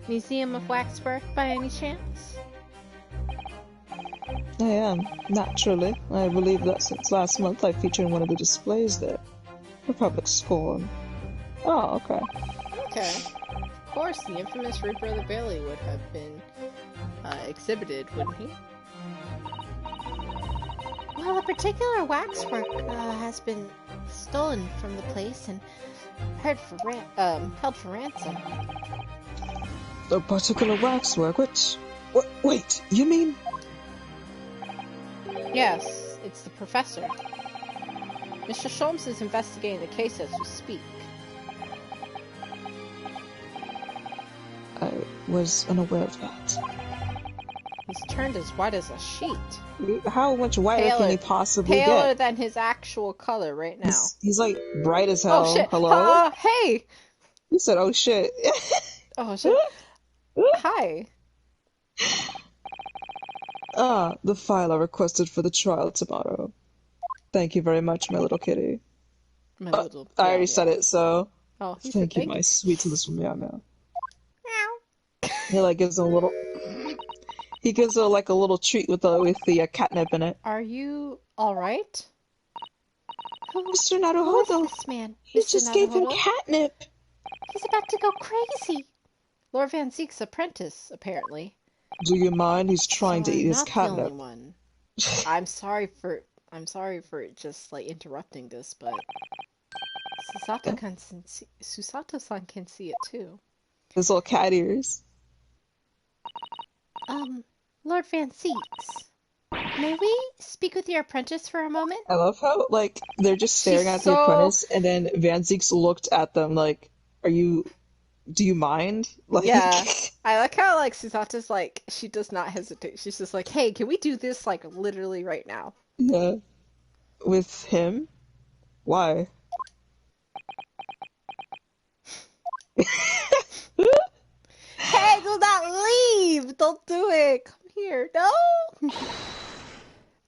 A: Museum of Waxwork by any chance?
C: I am, naturally. I believe that since last month I featured in one of the displays there. For public scorn. Oh, okay.
B: Okay. Of course, the infamous Reaper of the Bailey would have been exhibited, wouldn't he?
A: Well, a particular waxwork has been stolen from the place and held for ransom.
C: A particular waxwork? Which? Wait, you mean?
B: Yes, it's the professor. Mr. Sholmes is investigating the case as we speak.
C: I was unaware of that.
B: He's turned as white as a sheet.
C: How much whiter can he possibly
B: Paler
C: get?
B: than his actual color right now.
C: He's like bright as hell.
B: Oh shit!
C: Hello?
B: Hey!
C: You said, oh shit.
B: Oh shit. Hi.
C: The file I requested for the trial tomorrow. Thank you very much, my little kitty.
B: My little...
C: I already said it, so...
B: Oh, he said
C: Thank you,
B: thank
C: my
B: you.
C: sweet little meow meow.
B: Meow.
C: He like gives her a little. He gives her like a little treat with the catnip in it.
B: Are you alright?
C: Mr.
A: Who is
C: Naruhodo,
A: this man,
C: he
A: Mr.
C: just gave him
A: Naruhodo?
C: catnip.
A: He's about to go crazy.
B: Lord Van Zeek's apprentice, apparently.
C: Do you mind? He's trying
A: So
C: to eat
A: I'm
C: his
A: not the only
C: catnip.
A: one.
B: I'm sorry for just like interrupting this, but Susato-san can see it too.
C: His little cat ears.
A: Lord Van Zeeks, may we speak with your apprentice for a moment?
C: I love how like they're just staring
B: She's
C: at the
B: so
C: apprentice, and then Van Zeeks looked at them like, do you mind? Like,
B: yeah. I like how like Susato's like she does not hesitate. She's just like, hey, can we do this like literally right now?
C: yeah. With him? Why?
B: Hey, do not leave! Don't do it! Come here. No!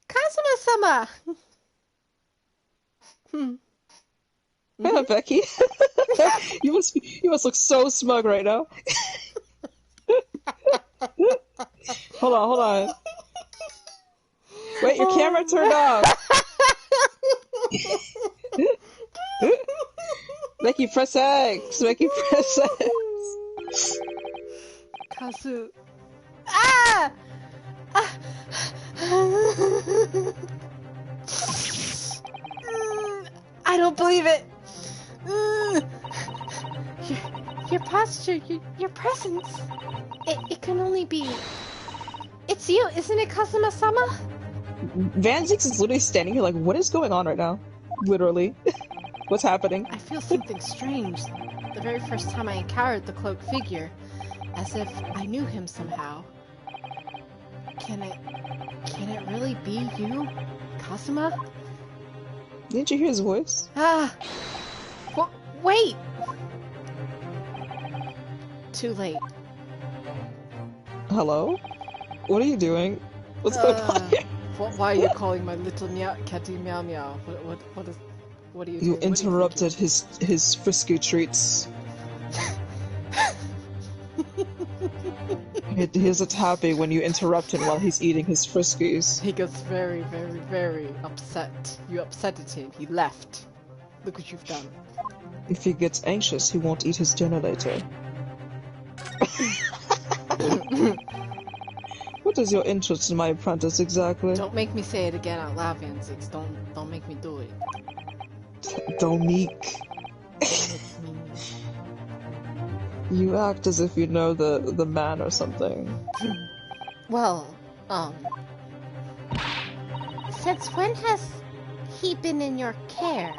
B: Kazuma-sama!
C: Yeah, Becky. you must look so smug right now. Hold on. Wait, your camera turned off. Becky, press X. Becky, press X.
B: Kazu. Ah! I don't believe it.
A: Your posture, your presence. It can only be. It's you, isn't it, Kazuma-sama?
C: Van Zeeks is literally standing here like, what is going on right now? Literally. What's happening?
B: I feel something strange. The very first time I encountered the cloaked figure, as if I knew him somehow. Can it really be you, Kazuma?
C: Didn't you hear his voice?
B: Ah! Wait! Too late.
C: Hello? What are you doing? What's going on here?
B: Why are you calling my little catty meow meow? What are you doing?
C: You interrupted his frisky treats. He's a tappy when you interrupt him while he's eating his friskies.
B: He gets very, very, very upset. You upsetted him. He left. Look what you've done.
C: If he gets anxious, he won't eat his dinner later. What is your interest in my apprentice exactly?
B: Don't make me say it again out loud, Van Zeeks. Don't make me do it.
C: Dominique. You act as if you know the man or something.
B: Well,
A: Since when has he been in your care?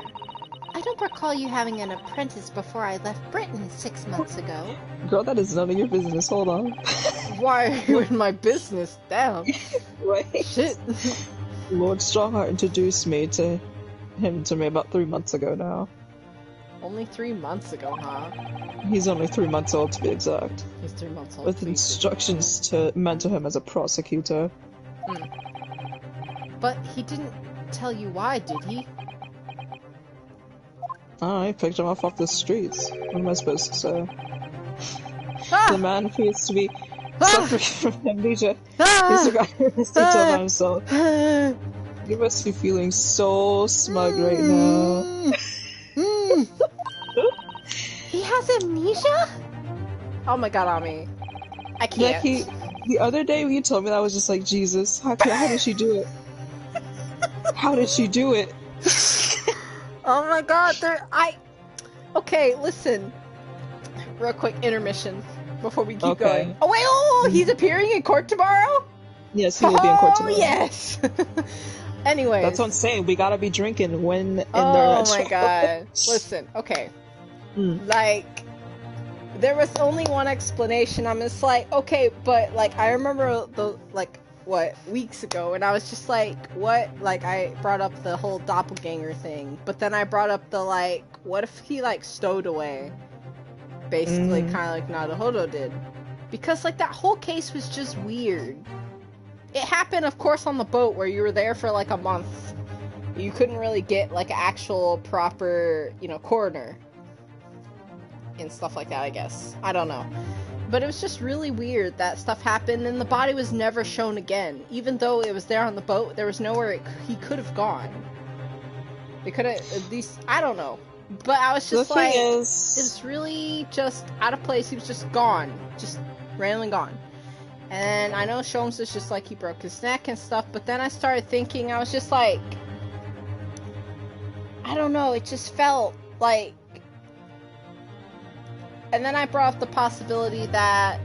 A: I don't recall you having an apprentice before I left Britain 6 months ago.
C: Girl, that is none of your business. Hold on.
B: why are you in my business? Damn.
C: Right?
B: Shit.
C: Lord Strongheart introduced him to me about 3 months ago now.
B: Only 3 months ago, huh?
C: He's only 3 months old to be exact.
B: He's 3 months old.
C: With instructions to mentor him as a prosecutor.
B: But he didn't tell you why, did he?
C: I picked him up off the streets. What am I supposed to say?
B: Ah!
C: The man appears to be
B: Ah!
C: suffering from amnesia.
B: Ah!
C: He's forgotten his details on himself. You must be feeling so smug right now.
A: He has amnesia?
B: Oh my god, Ami. I can't.
C: Like the other day when you told me that, I was just like, Jesus, how did she do it? How did she do it?
B: Oh my god, Okay, listen. Real quick intermission before we keep going. Oh wait, he's appearing in court tomorrow?
C: Yes, he will be in court tomorrow.
B: Oh, yes! Anyways.
C: That's what I'm saying. We gotta be drinking when in the
B: Oh my
C: trial.
B: god. Listen, okay. Like, there was only one explanation. I'm just like, okay, but like, I remember weeks ago, and I was just like, what? Like, I brought up the whole doppelganger thing, but then I brought up the like, what if he like stowed away? Basically, kind of like Naruhodo did. Because like, that whole case was just weird. It happened, of course, on the boat where you were there for like a month. You couldn't really get like an actual proper, coroner. and stuff like that, I guess. I don't know. But it was just really weird that stuff happened, and the body was never shown again. Even though it was there on the boat, there was nowhere he could have gone. It could have, at least, I don't know. But I was just like, it's really just out of place. He was just gone. Just randomly gone. And I know Sholmes was just like, he broke his neck and stuff, but then I started thinking, I was just like, I don't know, it just felt like... And then I brought up the possibility that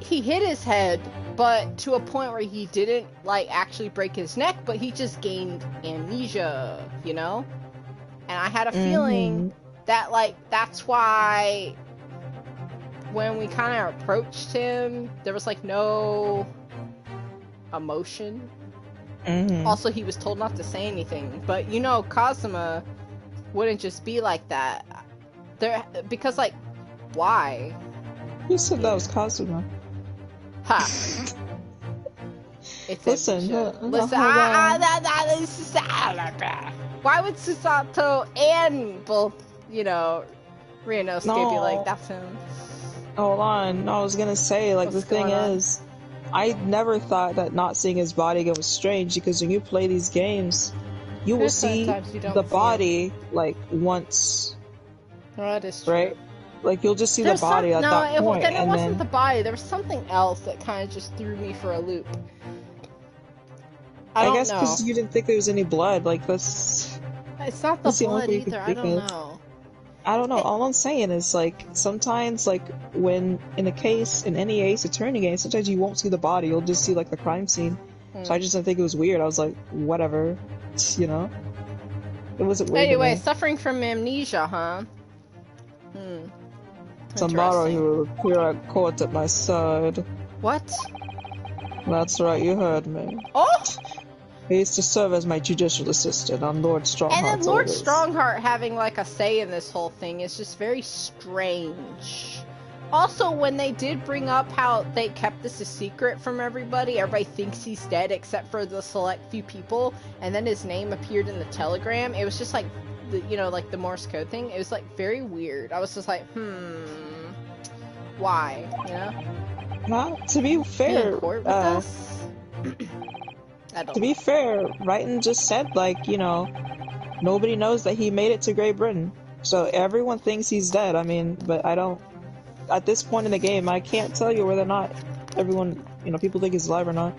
B: he hit his head, but to a point where he didn't, like, actually break his neck, but he just gained amnesia, you know? And I had a feeling that, like, that's why when we kind of approached him, there was, like, no emotion. Also, he was told not to say anything. But, you know, Kazuma wouldn't just be like that. Because, like, why?
C: Who said that was Kazuma?
B: Ha! It's
C: Listen,
B: listen. Why would Susato and both, you know, Ryunosuke be like, that's him?
C: Hold on. No, I was gonna say, like,
B: What's
C: the thing
B: going on?
C: is, I never thought that not seeing his body again was strange, because when you play these games, you will
B: There's
C: see
B: sometimes you don't
C: the
B: see it.
C: body, like, once,
B: Oh, that is true.
C: right? Like, you'll just see
B: There's
C: the body
B: some,
C: at that point,
B: then it
C: and
B: wasn't
C: then...
B: the body. There was something else that kind of just threw me for a loop. I don't
C: guess
B: know.
C: because you didn't think there was any blood, like, that's...
B: It's not the
C: that's the only
B: blood
C: thing you could
B: either. I
C: think
B: don't
C: of.
B: know.
C: I don't know. All I'm saying is, like, sometimes, like, when in any Ace Attorney game, sometimes you won't see the body. You'll just see, like, the crime scene. So I just didn't think it was weird. I was like, whatever, you know? It wasn't weird.
B: Anyway, suffering from amnesia, huh?
C: Tomorrow
B: Interesting.
C: he will appear at court at my side.
B: What?
C: That's right, you heard me.
B: Oh!
C: He is to serve as my judicial assistant on Lord Strongheart's
B: And then Lord
C: orders.
B: Strongheart having, like, a say in this whole thing is just very strange. Also, when they did bring up how they kept this a secret from everybody thinks he's dead except for the select few people, and then his name appeared in the telegram, it was just like, you know, like the Morse code thing. It was, like, very weird. I was just like, why, you know?
C: Well, to be
B: Be
C: fair,
B: in court with us? I don't
C: to be fair, Wrighton just said, like, you know, nobody knows that he made it to Great Britain. So everyone thinks he's dead. I mean, but I don't... At this point in the game, I can't tell you whether or not everyone, you know, people think he's alive or not.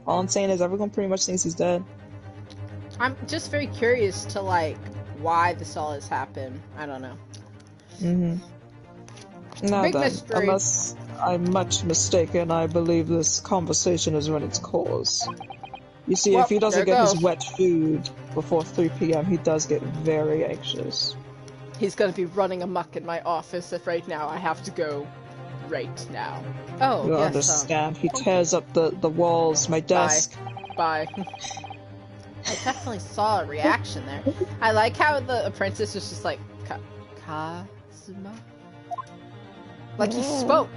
C: All I'm saying is everyone pretty much thinks he's dead.
B: I'm just very curious to, like, why this all has happened. I don't know.
C: Now
B: Big
C: then,
B: mystery.
C: unless I'm much mistaken, I believe this conversation has run its course. You see,
B: Well,
C: if he doesn't
B: there
C: get his
B: goes.
C: wet food before 3 p.m., he does get very anxious.
B: He's gonna be running amok in my office if right now I have to go right now. Oh,
C: You
B: yes,
C: understand? He tears up the walls, my desk.
B: Bye. I definitely saw a reaction there. I like how the apprentice was just like, Kazuma? Like he spoke.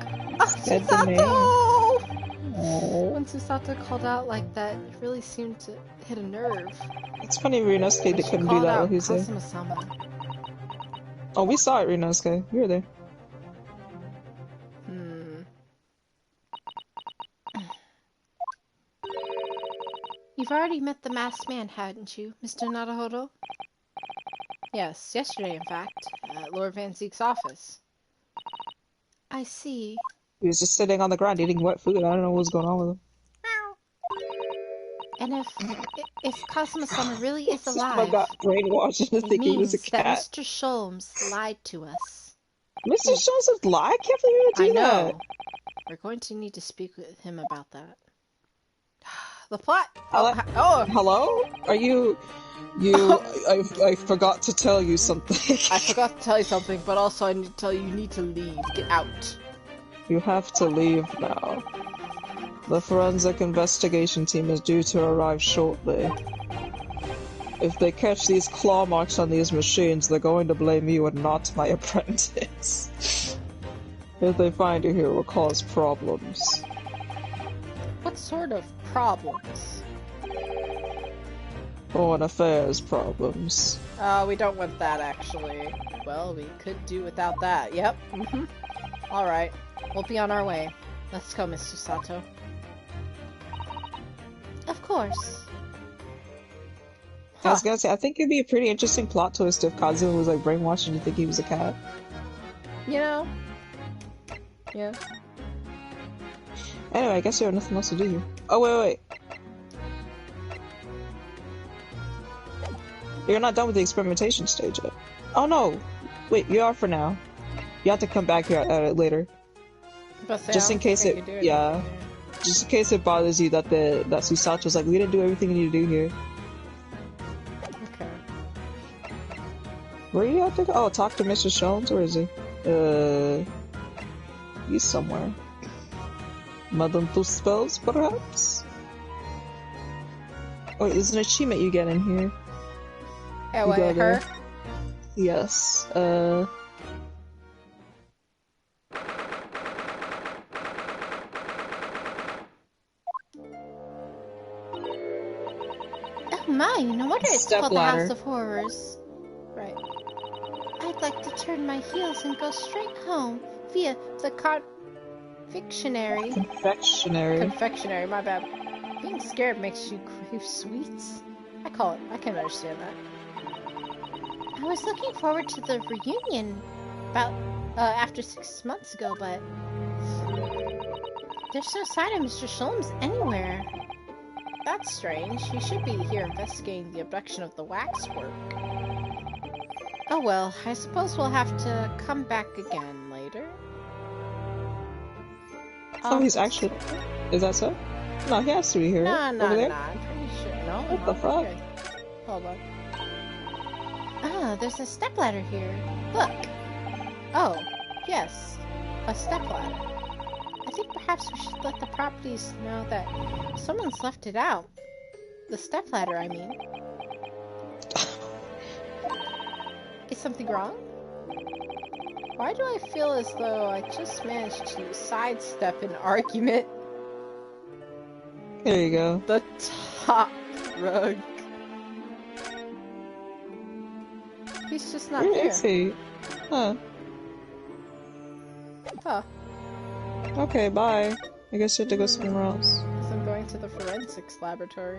C: Said the name.
B: Susato!
C: Oh.
B: When Susato called out like that, it really seemed to hit a nerve.
C: It's funny Ryunosuke
B: She
C: couldn't do
B: called
C: that
B: out
C: while he's there.
B: Kazuma-sama.
C: Oh, we saw it, Ryunosuke. You were there.
A: You've already met the masked man, hadn't you, Mr. Naruhodo?
B: Yes, yesterday in fact, at Lord Van Zeek's office.
A: I see.
C: He was just sitting on the ground eating wet food. I don't know what's going on with him.
A: And if Kazuma-sama really is
C: Someone
A: alive,
C: got brainwashed into
A: it
C: thinking he was a
A: means that
C: cat.
A: Mr. Sholmes lied to us.
C: Mr. Jones is lie? I can't believe you
B: I
C: would do
B: know.
C: that.
A: We're going to need to speak with him about that.
B: The plot.
C: Hello? Are you... I forgot to tell you something.
B: I forgot to tell you something, but also I need to tell you, you need to leave. Get out.
C: You have to leave now. The forensic investigation team is due to arrive shortly. If they catch these claw marks on these machines, they're going to blame you and not my apprentice. If they find you here, it will cause problems.
B: What sort of problems?
C: Foreign affairs problems.
B: We don't want that, actually. Well, we could do without that. Yep. Alright. We'll be on our way. Let's go, Miss Susato.
A: Of course.
C: I was gonna say, I think it'd be a pretty interesting plot twist if Kazuma was like brainwashed and you think he was a cat.
B: You know? Yeah.
C: Anyway, I guess you have nothing else to do here. Oh, wait. You're not done with the experimentation stage yet. Oh no! Wait, you are for now. You have to come back here at it later. Just in case it, yeah. Just in case it bothers you that that Susato's like, we didn't do everything you need to do here.
B: Okay.
C: Where do you have to go? Oh, talk to Mr. Sholmes? Where is he? He's somewhere. Madame Tussauds, perhaps? Oh, there's an achievement you get in here.
B: Oh, wait, her?
C: Yes,
A: Oh my, no wonder it's called the House of Horrors.
B: Right.
A: I'd like to turn my heels and go straight home via the confectionery.
B: Confectionery, my bad. Being scared makes you crave sweets? I can understand that.
A: I was looking forward to the reunion about after 6 months ago, but there's no sign of Mr. Sholmes anywhere.
B: That's strange. He should be here investigating the abduction of the waxwork. Oh well, I suppose we'll have to come back again later.
C: Oh, he's actually... Is that so? No, he has to be here.
B: No,
C: Over there?
B: I'm pretty sure. No,
C: What the fuck?
B: Okay. Hold on.
A: Ah, there's a stepladder here. Look.
B: Oh, yes. A stepladder.
A: I think perhaps we should let the properties know that someone's left it out. The stepladder, I mean.
B: Is something wrong? Why do I feel as though I just managed to sidestep an argument?
C: There you go.
B: The top rug. He's just not
C: Where
B: there.
C: is he? Huh.
B: Huh.
C: Okay, bye. I guess you have to go somewhere else.
B: Because I'm going to the forensics laboratory.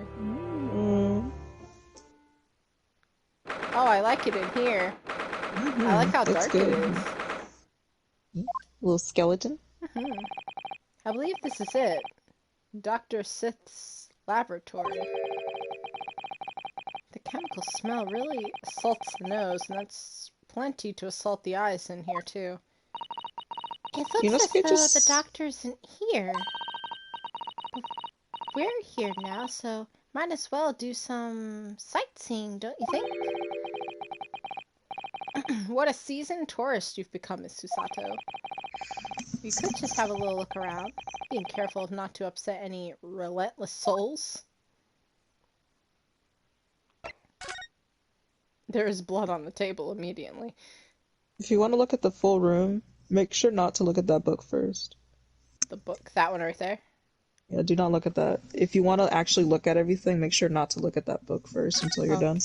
B: Oh, I like it in here. I like how dark it is.
C: Little skeleton.
B: I believe this is it. Dr. Sith's laboratory. The chemical smell really assaults the nose, and that's plenty to assault the eyes in here, too.
A: It looks as though the doctor isn't here. We're here now, so might as well do some sightseeing, don't you think?
B: What a seasoned tourist you've become, Miss Susato. You could just have a little look around, being careful not to upset any relentless souls. There is blood on the table immediately.
C: If you want to look at the full room, make sure not to look at that book first.
B: The book? That one right there?
C: Yeah, do not look at that. If you want to actually look at everything, make sure not to look at that book first until you're done.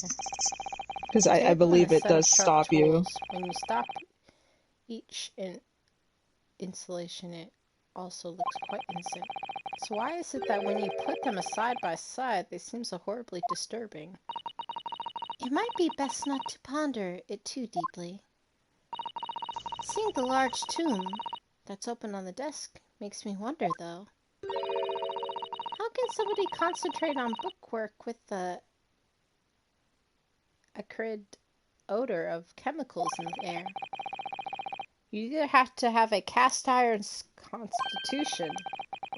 C: Because I believe it does stop you.
B: When you stop each installation, it also looks quite innocent. So why is it that when you put them side by side, they seem so horribly disturbing?
A: It might be best not to ponder it too deeply. Seeing the large tomb that's open on the desk makes me wonder, though. How can somebody concentrate on bookwork with the acrid odor of chemicals in the air? You either have to have a cast iron constitution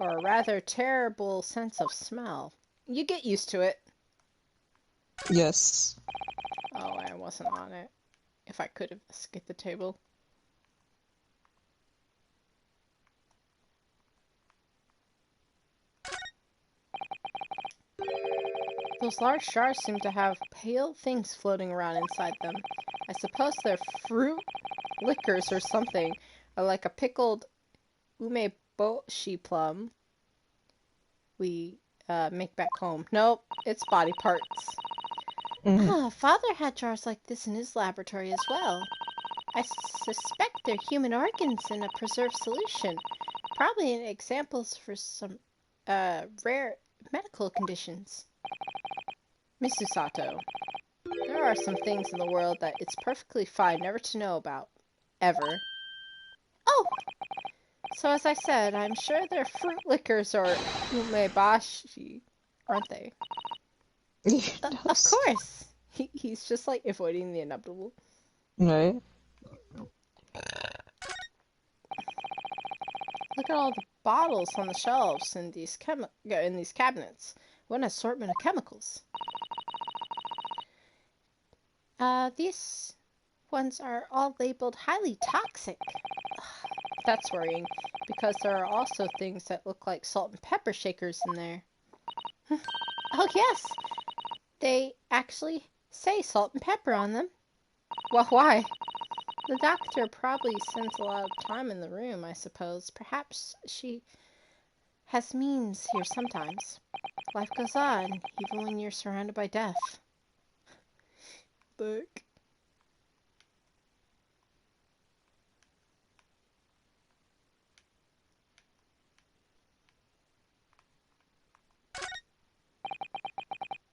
A: or a rather terrible sense of smell. You get used to it.
C: Yes.
B: Oh, I wasn't on it. If I could have escaped the table. Those large jars seem to have pale things floating around inside them. I suppose they're fruit liquors or something, or like a pickled umeboshi plum we make back home. Nope, it's body parts.
A: Ah, Father had jars like this in his laboratory as well.
B: I suspect they're human organs in a preserved solution. Probably examples for some rare medical conditions. Mrs. Sato, there are some things in the world that it's perfectly fine never to know about. Ever. Oh! So as I said, I'm sure they're fruit liquors or umebashi, aren't they? Of course! He's just like avoiding the inevitable.
C: Right?
B: Look at all the bottles on the shelves in these cabinets. What an assortment of chemicals. These ones are all labeled highly toxic. That's worrying, because there are also things that look like salt and pepper shakers in there. Oh yes! They actually say salt and pepper on them. Well, why? The doctor probably spends a lot of time in the room, I suppose. Perhaps she has means here sometimes. Life goes on, even when you're surrounded by death. Look.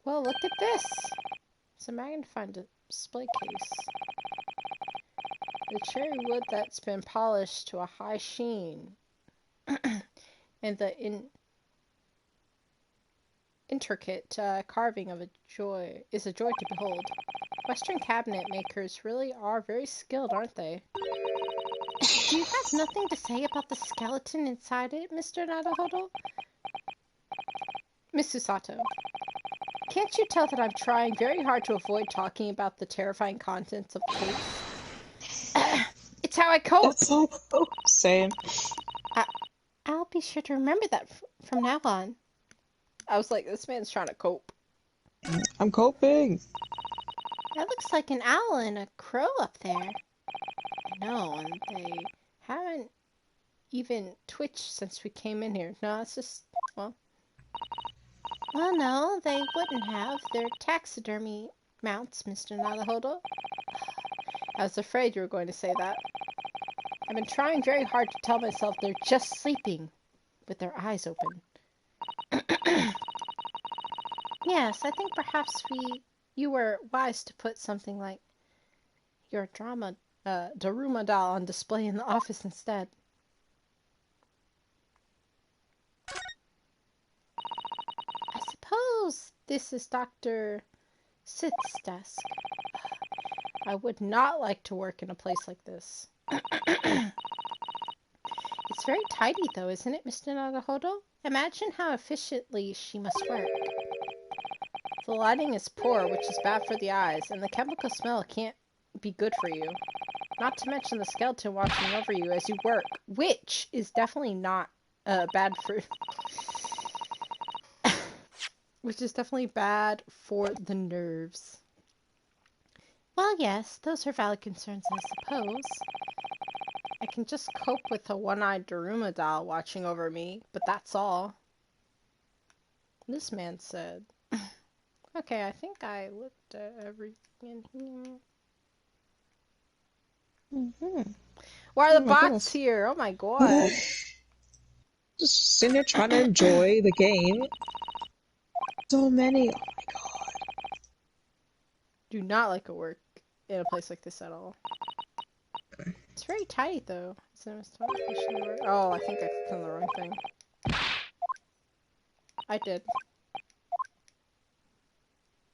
B: Well, look at this. It's a magnifying display case. The cherry wood that's been polished to a high sheen. And the intricate carving of is a joy to behold. Western cabinet makers really are very skilled, aren't they? Do you have nothing to say about the skeleton inside it, Mr. Naruhodo? Miss Susato, can't you tell that I'm trying very hard to avoid talking about the terrifying contents of the case? It's how I cope!
C: That's so cool. Same.
B: I'll be sure to remember that from now on. I was like, this man's trying to cope.
C: I'm coping.
B: That looks like an owl and a crow up there. I know, and they haven't even twitched since we came in here. No, it's just, well... Well, no, they wouldn't have. They're taxidermy mounts, Mr. Naruhodo. I was afraid you were going to say that. I've been trying very hard to tell myself they're just sleeping with their eyes open. Yes, I think perhaps you were wise to put something like your Daruma doll on display in the office instead. I suppose this is Dr. Sith's desk. I would not like to work in a place like this. It's very tidy though, isn't it, Mr. Naruhodo? Imagine how efficiently she must work. The lighting is poor, which is bad for the eyes, and the chemical smell can't be good for you. Not to mention the skeleton watching over you as you work, which is definitely not bad for... which is definitely bad for the nerves. Well, yes, those are valid concerns, I suppose. I can just cope with a one-eyed Daruma doll watching over me, but that's all. This man said... Okay, I think I looked at everything in here.
C: Mm-hmm.
B: Why are the bots
C: goodness.
B: here? Oh my god.
C: Just sitting there trying to enjoy the game. So many. Oh my god.
B: Do not like to work in a place like this at all. It's very tight though. Oh, I think I clicked on the wrong thing. I did.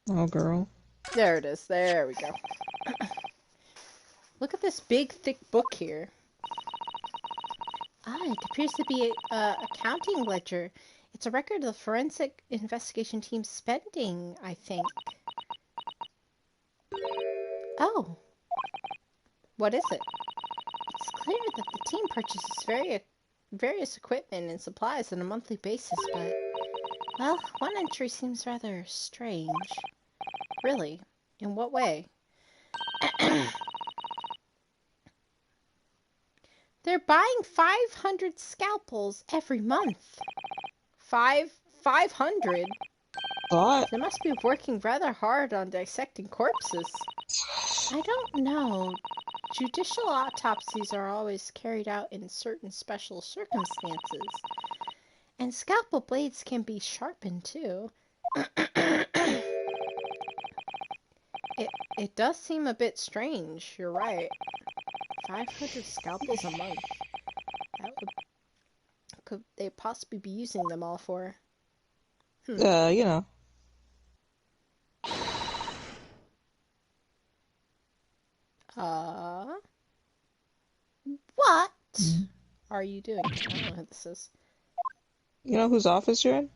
C: Oh, girl.
B: There it is. There we go. Look at this big, thick book here. Ah, it appears to be a accounting ledger. It's a record of the forensic investigation team's spending, I think. Oh. What is it? It's clear that the team purchases various equipment and supplies on a monthly basis, but... Well, one entry seems rather strange. Really? In what way? They're buying 500 scalpels every month. 500?
C: But
B: They must be working rather hard on dissecting corpses. I don't know. Judicial autopsies are always carried out in certain special circumstances. And scalpel blades can be sharpened too. It does seem a bit strange, you're right. 500 scalpels a month. Could they possibly be using them all for?
C: You know.
B: What are you doing? I don't know who this is.
C: You know whose office you're in?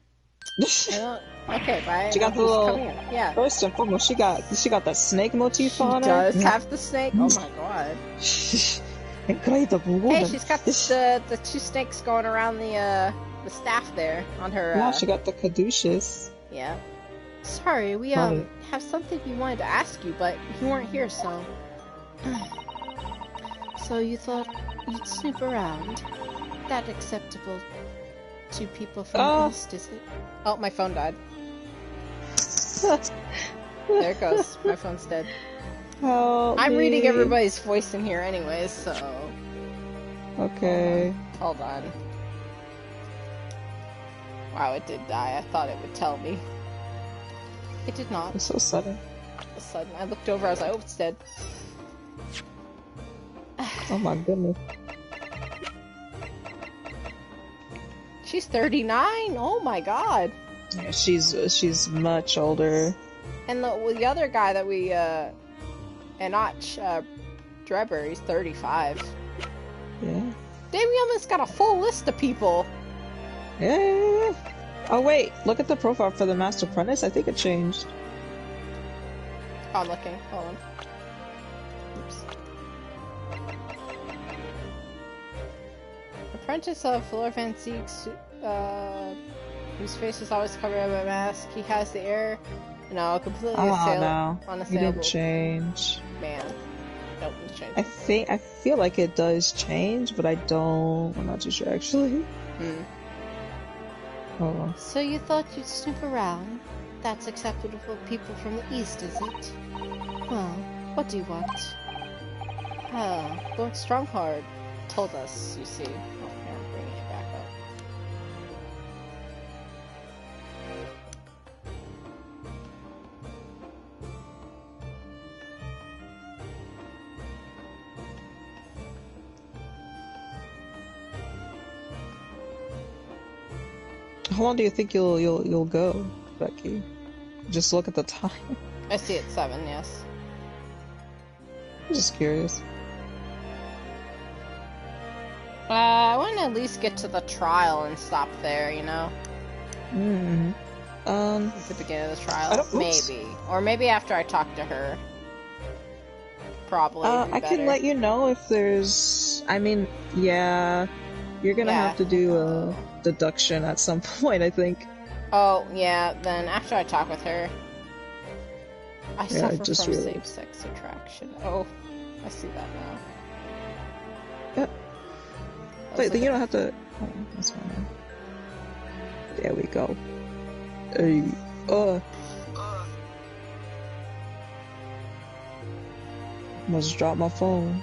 B: Okay, bye.
C: She got the little.
B: Yeah.
C: First and foremost, she got that snake motif on her.
B: She does have the snake. Oh my god.
C: Incredible.
B: Hey, she's got the two snakes going around the staff there on her.
C: Yeah, she got the caduceus.
B: Yeah. Sorry, we have something we wanted to ask you, but you weren't here, so. So you thought you'd snoop around? That acceptable to people from the East, is it? Oh, my phone died. There it goes. My phone's dead. I'm reading everybody's voice in here anyways, so...
C: Okay.
B: Hold on. Wow, it did die. I thought it would tell me. It did not.
C: It's so sudden.
B: Sudden. I looked over, I was like, oh, it's dead.
C: Oh my goodness.
B: She's 39? Oh my god.
C: Yeah, she's much older.
B: And the other guy that we, Enoch, Drebber, he's 35.
C: Yeah.
B: Damn, we almost got a full list of people.
C: Yeah. Oh wait, look at the profile for the Master Apprentice. I think it changed.
B: Oh, I'm looking. Hold on. Oops. Apprentice of Lord Van Zeeks, whose face is always covered by a mask. He has the air, completely unassailable.
C: He didn't change.
B: Man, nope, it's changed.
C: I feel like it does change, but I'm not too sure actually. Hold on.
A: So you thought you'd snoop around? That's acceptable for people from the East, is it? Well, what do you want?
B: Lord Strongheart told us, you see. Oh, here, I'm bringing it back up.
C: How long do you think you'll go, Becky? Just look at the time.
B: I see it's 7, yes.
C: I'm just curious.
B: I want to at least get to the trial and stop there, you know?
C: Mm-hmm.
B: At the beginning of the trial, maybe. Or maybe after I talk to her. Probably
C: I can let you know if there's... I mean, yeah... You're gonna have to do a deduction at some point, I think.
B: Oh, yeah, then after I talk with her... I suffer from same-sex attraction. Oh, I see that now.
C: Yep. Wait, then you don't have to... Oh, that's fine. There we go. Hey, Must drop my phone.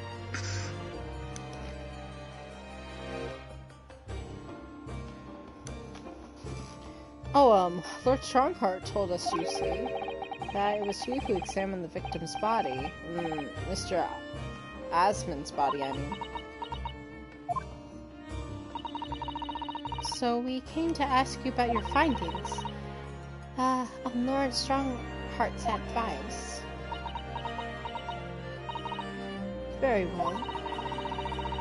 B: Oh, Lord Strongheart told us, you see, that it was you who examined the victim's body. Mr. Asmon's body, I mean.
A: So we came to ask you about your findings. On Lord Strongheart's advice. Very well.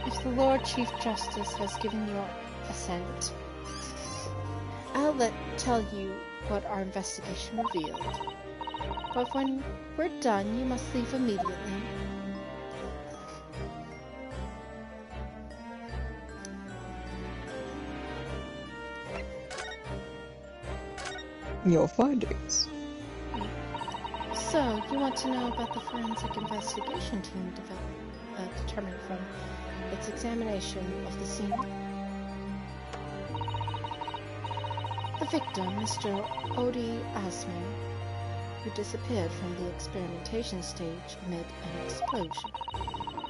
A: If the Lord Chief Justice has given your assent, I'll tell you what our investigation revealed. But when we're done, you must leave immediately.
C: Your findings.
A: So, you want to know about the forensic investigation team determined from its examination of the scene? The victim, Mr. Odie Asman, who disappeared from the experimentation stage amid an explosion.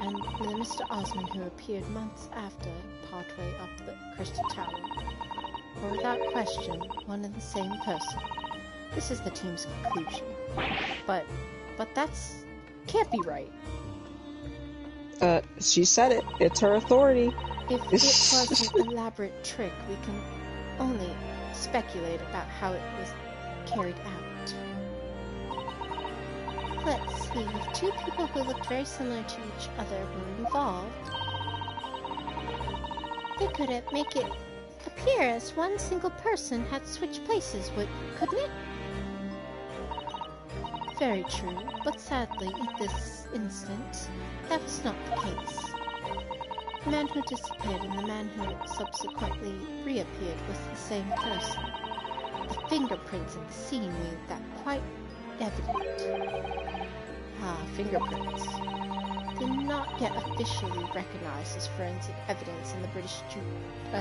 B: and the Mr. Osmond who appeared months after partway up the Crystal Tower were without question one and the same person. This is the team's conclusion. But that's can't be right.
C: She said it. It's her authority.
B: If it was an elaborate trick, we can only speculate about how it was carried out. Let's see, if two people who looked very similar to each other were involved, they could make it appear as one single person had switched places, couldn't it? Very true, but sadly, in this instance, that was not the case. The man who disappeared and the man who subsequently reappeared was the same person. The fingerprints at the scene made that quite evident. Ah, fingerprints. They're not yet officially recognized as forensic evidence in the British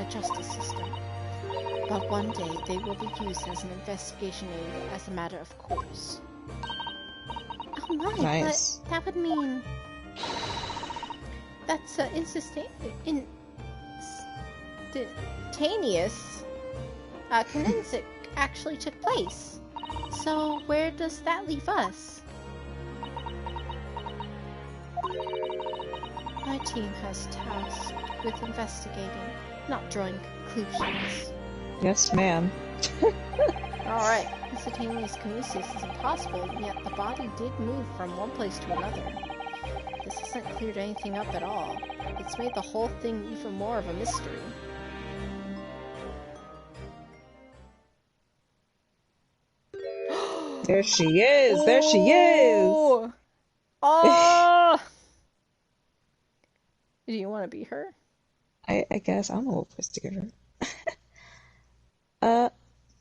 B: justice system. But one day they will be used as an investigation aid as a matter of course. Oh my,
C: Nice.
B: but that would mean... That's instantaneous. Forensic actually took place. So where does that leave us? My team has tasked with investigating, not drawing conclusions.
C: Yes, ma'am.
B: Alright, instantaneous kinesis is impossible, and yet the body did move from one place to another. This hasn't cleared anything up at all. It's made the whole thing even more of a mystery.
C: There she is! There she is!
B: Oh! Do you want to be her?
C: I guess. I don't know what place to give her.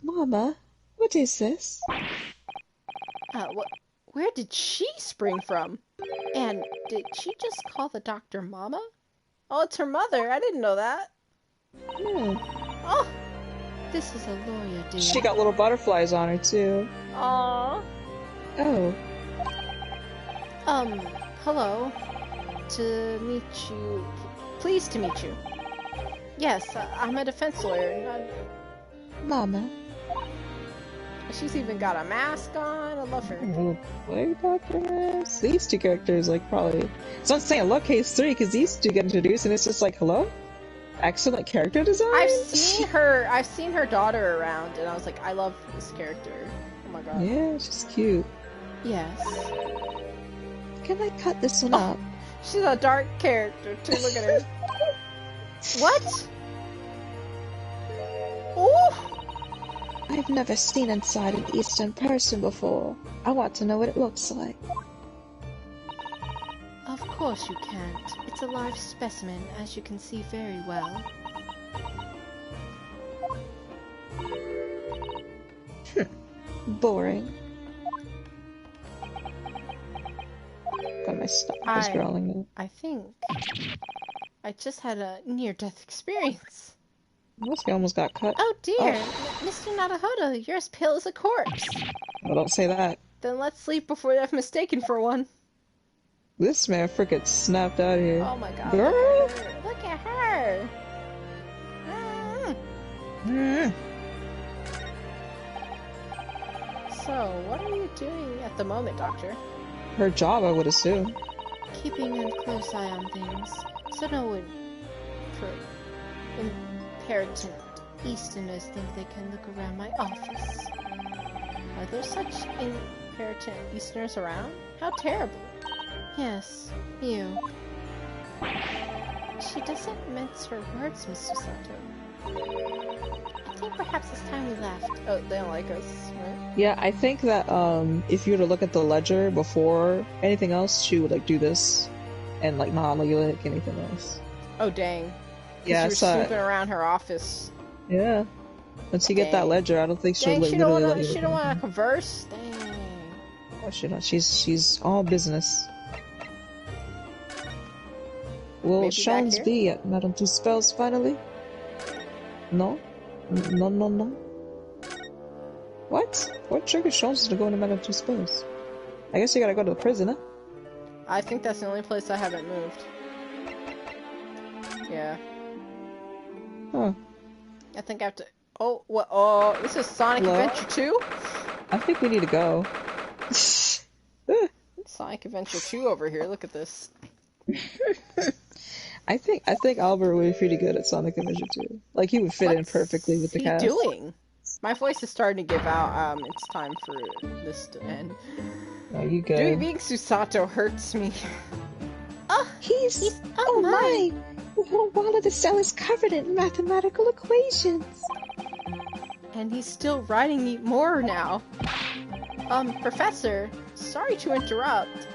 C: Mama, what is this?
B: Where did she spring from? And did she just call the doctor Mama? Oh, it's her mother. I didn't know that. Oh! This is a lawyer, dude.
C: She got little butterflies on her, too.
B: Aww.
C: Oh.
B: Hello. To meet you. Pleased to meet you. Yes, I'm a defense lawyer.
C: Mama.
B: She's even got a mask on. I love her.
C: Little play documents. These two characters, like, probably. So I'm saying I love Case 3 because these two get introduced and it's just like, hello? Excellent character design?
B: I've seen her daughter around and I was like, I love this character. Oh my god.
C: Yeah, she's cute.
B: Yes.
C: Can I cut this one up?
B: She's a dark character too. Look at her. What? Ooh!
C: I've never seen inside an Eastern person before. I want to know what it looks like.
B: Of course you can't. It's a live specimen, as you can see very well.
C: Boring. Got my stomach is growling now.
B: I think I just had a near-death experience.
C: This guy almost got cut.
B: Oh dear, Mr. Naruhodo, you're as pale as a corpse.
C: Well, don't say that.
B: Then let's sleep before they're mistaken for one.
C: This man frickin' snapped out of here.
B: Oh my god.
C: Girl!
B: Look at her! So, what are you doing at the moment, Doctor?
C: Her job, I would assume.
B: Keeping a close eye on things, so no one imperative Easterners think they can look around my office. Are there such imperative Easterners around? How terrible. Yes, you. She doesn't mince her words, Miss Susato. I think perhaps it's time we left. Oh, they don't like us, right?
C: Yeah, I think that if you were to look at the ledger before anything else, she would like do this and like not like anything else.
B: Oh dang.
C: Yeah,
B: she was snooping around her office.
C: Yeah. Once you get that ledger, I don't think she'll like, literally let you.
B: She don't want to converse. Dang.
C: Oh, she don't. She's all business. Will Shelms be at Madame Tuspel's finally? No? No. What? What triggers Shelms to go into Madame Tuspel's? I guess you gotta go to the prison, huh?
B: I think that's the only place I haven't moved. Yeah.
C: Huh.
B: I think I have to... Oh, what? Oh, this is Sonic
C: Hello?
B: Adventure 2?
C: I think we need to go.
B: Sonic Adventure 2 over here. Look at this.
C: I think Albert would be pretty good at Sonic Adventure 2. Like he would fit in perfectly with the
B: What's
C: cast.
B: he doing? My voice is starting to give out. It's time for this to end.
C: Oh, you go.
B: Dude, being Susato hurts me.
A: He's oh my!
C: The whole wall of the cell is covered in mathematical equations.
B: And he's still writing me more now. Professor, sorry to interrupt.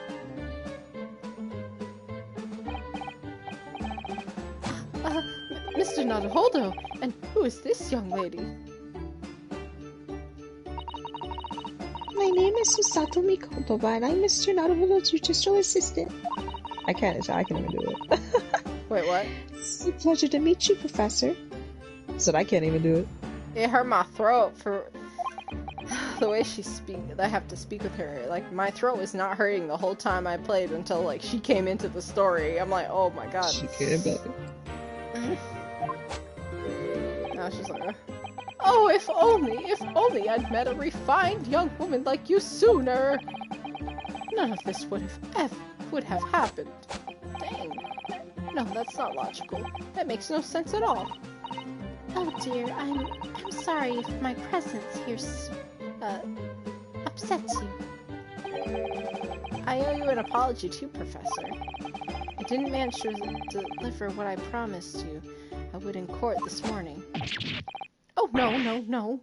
B: Mr. Naruhodo, and who is this young lady?
C: My name is Susato Mikoto, and I'm Mr. Naruhodo's judicial assistant. I can even do it.
B: Wait, what?
C: It's a pleasure to meet you, Professor. Said I can't even do it.
B: It hurt my throat for the way she speaks. I have to speak with her. Like, my throat was not hurting the whole time I played until, like, she came into the story. I'm like, oh my god.
C: She cared about it.
B: Now she's like, oh, if only I'd met a refined young woman like you sooner. None of this would have happened. Dang. No, that's not logical. That makes no sense at all.
A: Oh dear, I'm sorry if my presence here upsets you.
B: I owe you an apology too, Professor. I didn't manage to deliver what I promised you I would in court this morning. Oh, no.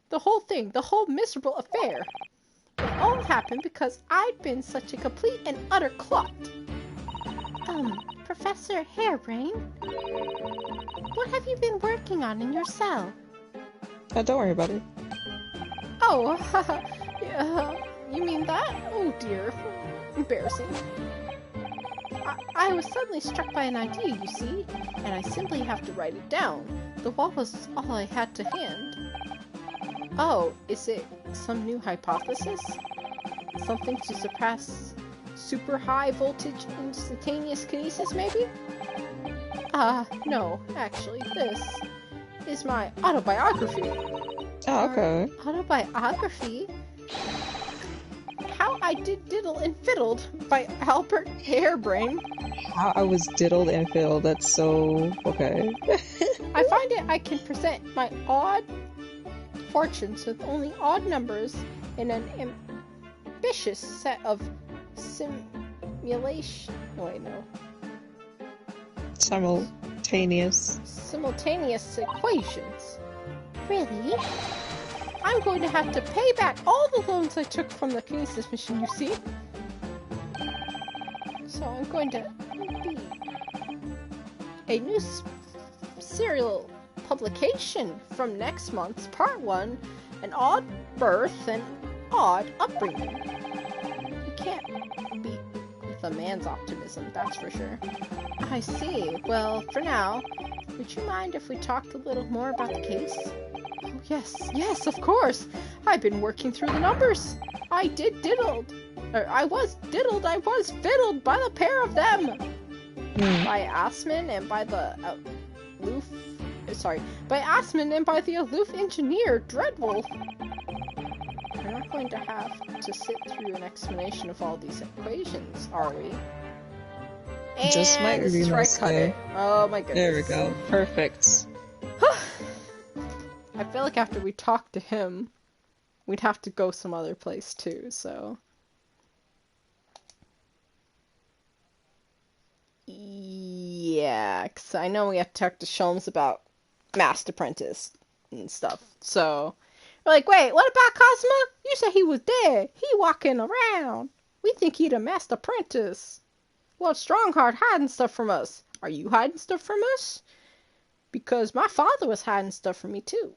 B: The whole thing, the whole miserable affair. It all happened because I'd been such a complete and utter clot.
A: Professor Harebrain? What have you been working on in your cell?
C: Don't worry about it.
B: Oh, you mean that? Oh dear. Embarrassing. I was suddenly struck by an idea, you see, and I simply have to write it down. The wall was all I had to hand. Oh, is it some new hypothesis? Something to surpass super high voltage instantaneous kinesis, maybe? No, actually, this is my autobiography.
C: Oh, okay.
B: Autobiography? How I Did Diddle and Fiddled by Albert Harebrain.
C: How I was diddled and fiddled, that's so... okay.
B: I find I can present my odd fortunes with only odd numbers in an ambitious set of simulation... wait, no. Simultaneous equations.
A: Really?
B: I'm going to have to pay back all the loans I took from the Kinesis mission, you see? So I'm going to be a new serial publication from next month's Part 1, An Odd Birth and Odd Upbringing. You can't beat with a man's optimism, that's for sure. I see. Well, for now, would you mind if we talked a little more about the case? Oh, yes, of course. I've been working through the numbers. I was fiddled by the pair of them. By Asmon and by the aloof engineer, Dreadwolf. We're not going to have to sit through an explanation of all these equations, are we? And
C: just might
B: this
C: be
B: is where I
C: nice
B: cut
C: there.
B: it. Oh my goodness.
C: There we go. Perfect.
B: I feel like after we talk to him, we'd have to go some other place too, so... Yeah, because I know we have to talk to Sholmes about Master Apprentice and stuff, so... We're like, wait, what about Cosmo? You said he was dead. He walking around. We think he'd a Master Apprentice. Well, Strongheart hiding stuff from us. Are you hiding stuff from us? Because my father was hiding stuff from me too.